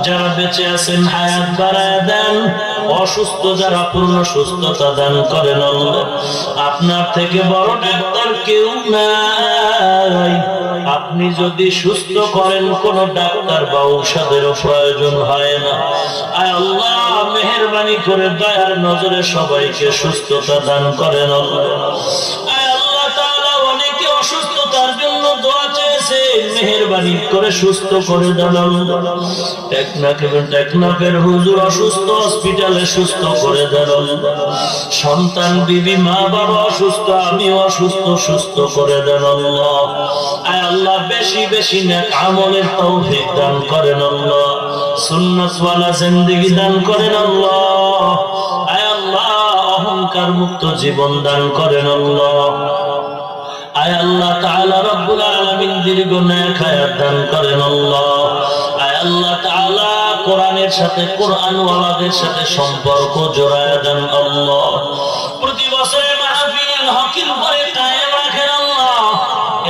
যারা বেঁচে আছেন হায়াত বাড়ায় দেন, অসুস্থ যারা পূর্ণ সুস্থতা দান করেন আল্লাহ। আপনার থেকে বড় ডাক্তার কেউ নাই। আপনি যদি সুস্থ করেন, কোন ডাক্তার বা ঔষধেরও প্রয়োজন হয় না। আয় আল্লাহ, মেহেরবানি করে দয়ার নজরে সবাইকে সুস্থতা দান করেন আল্লাহ। আয় আল্লাহ তাআলা, অনেকে অসুস্থতার জন্য দোয়া চেয়েছে, মেহেরবানি করে সুস্থ করে দেন আল্লাহ। টেকনাফের হুজুর অসুস্থ, হসপিটালে সুস্থ করে দেন আল্লাহ। সন্তান বিবি মা বাবা অসুস্থ, আমি অসুস্থ, সুস্থ করে দেন আল্লাহ। আয় আল্লাহ, বেশি বেশি নেক আমলের তৌফিক দান করেন আল্লাহ। সুন্নাত ওয়ালা জিন্দেগি দান করেন আল্লাহ। আয় আল্লাহ, অহংকার মুক্ত জীবন দান করেন আল্লাহ। আয় আল্লাহ তাআলা রব্বুল আলামিন, দীর্ঘ নেক হায়াত দান করেন আল্লাহ। আয় আল্লাহ তাআলা, কোরআনের সাথে কোরআন ওয়ালাদের সাথে সম্পর্ক জোড়ায় দেন আল্লাহ। প্রতি বছরে মাহফিল হকিল করে কায়েম রাখেন আল্লাহ।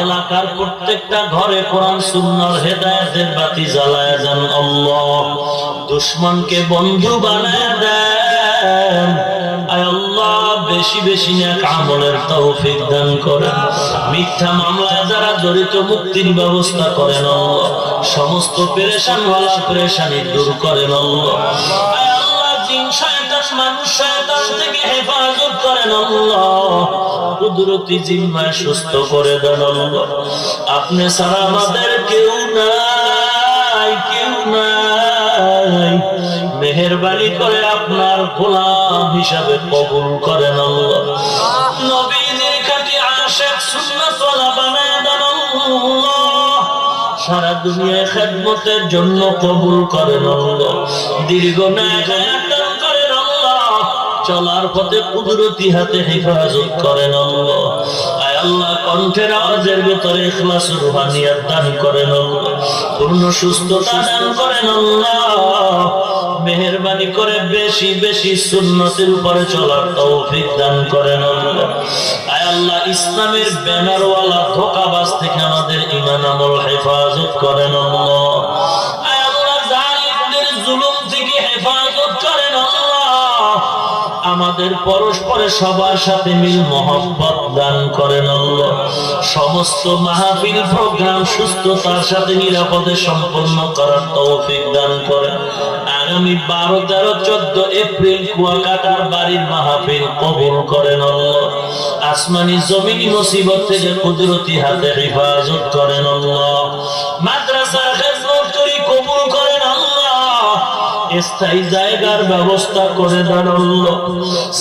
এলাকার প্রত্যেকটা ঘরে কোরআন সুন্নাহর হেদায়েতের বাতি জ্বালায় দেন আল্লাহ। দুশমনকে বন্ধু বানায় দেন। আয় আল্লাহ, বেশি বেশি নেক আমলের তৌফিক দান করেন। মিথ্যা মামলায় যারা জড়িত, মুক্তির ব্যবস্থা করেন আল্লাহ। সমস্ত পেরেশান ওয়ালা পেরেশানি দূর করেন আল্লাহ। আয় আল্লাহ, জিন শয়তান মানুষ শয়তান থেকে হেফাজত করেন আল্লাহ। কুদরতি জিম্মায় সুস্থ করে দেন আল্লাহ। আপনি ছাড়া আমাদের কেউ নাই, কেউ নাই। মেহেরবানি করে আপনার গোলাম হিসাবে কবুল করেন আল্লাহ। নবীদের খাঁটি আশিক সুন্নাত ওয়ালা বানায় দেন আল্লাহ। সারা দুনিয়ায় খেদমতের জন্য কবুল করেন আল্লাহ। দীর্ঘ নেক হায়াত দান করেন আল্লাহ। চলার পথে কুদরতি হাতে হেফাজত করেন আল্লাহ। আয় আল্লাহ, কণ্ঠের আওয়াজের ভিতরে ইখলাস রুহানিয়াত দান করেন আল্লাহ। পূর্ণ সুস্থতা দান করেন আল্লাহ। মেহেরবানি করে বেশি বেশি সুন্নতের উপরে চলার তৌফিক দান করেন আল্লাহ। আয় আল্লাহ, ইসলামের ব্যানারওয়ালা ধোঁকাবাজ থেকে আমাদের ঈমান আমল হেফাজত করেন আল্লাহ। আয় আল্লাহ, জালিমদের জুলুম থেকে হেফাজত করেন আল্লাহ। আমাদের পরস্পরে সবার সাথে মিল মহব্বত দান করেন আল্লাহ। সমস্ত মাহফিল প্রোগ্রাম সুস্থতার সাথে নিরাপদে সম্পন্ন করার তৌফিক দান করেন। আগামী 12, 13, 14 এপ্রিল কুয়াকাটার বাড়ির মাহফিল কবুল করেন আল্লাহ। আসমানি জমিনি মুসিবত থেকে কুদরতি হাতে হেফাজত করেন আল্লাহ। মাদ্রাসার খেদমত করি কবুল করেন আল্লাহ। স্থায়ী জায়গার ব্যবস্থা করে দেন আল্লাহ।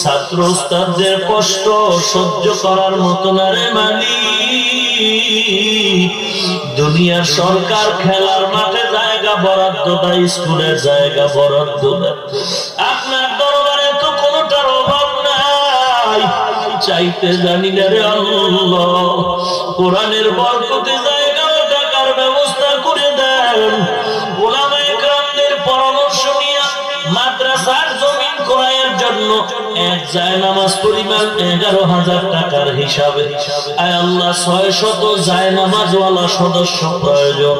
ছাত্র উস্তাদদের কষ্ট সহ্য করার মতো না রে মালিক। দুনিয়ার সরকার খেলার মাঠে জায়গা বরাদ্দ দেয়, স্কুলের জায়গা বরাদ্দ দেয়। আপনার দরবারে তো কোনোটার অভাব নাই। চাইতে জানি না রে আল্লাহ। কোরআনের বরকতে জায়গা ও টাকার ব্যবস্থা করে দেন। ওলামায়ে কেরামদের পরামর্শ নিয়ে মাদ্রাসার জমিন ক্রয়ের জন্য এক জায়নামাজ পরিমাণ 11,000 টাকার হিসাবে আয় আল্লাহ 600 জায়নামাজওয়ালা সদস্য প্রয়োজন।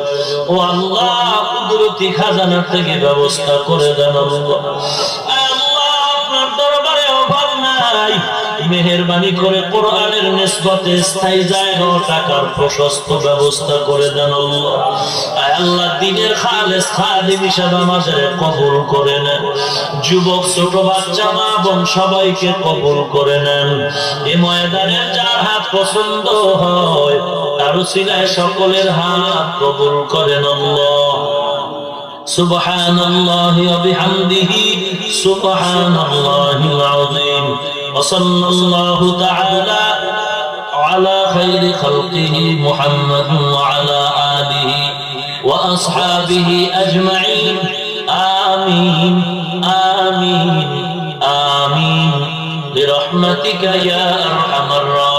ও আল্লাহ কুদরতি খাজানা থেকে ব্যবস্থা করে দেন আল্লাহ। আয় আল্লাহ আপনার দরবারে অভাব নাই, মেহেরবানি করে কোরআনের নিসবতে স্থায়ী জায়গা ও টাকার প্রশস্ত ব্যবস্থা করে দেন আল্লাহ। আয় আল্লাহ দ্বীনের খালেস খাদিম হিসেবে আমাদের কবুল করে নেন। যুবক ছোট বাচ্চা মা বোন সবাইকে কবুল করে নেন। এই ময়দানের যার হাত পছন্দ হয় তার উসিলায় সকলের হাত কবুল করেন আল্লাহ। সুবহানাল্লাহি ওয়া বিহামদিহি সুবহানাল্লাহিল আযীম। وصلى الله تعالى على خير خلقه محمد وعلى آله وأصحابه أجمعين آمين آمين آمين برحمتك يا أرحم الراحمين.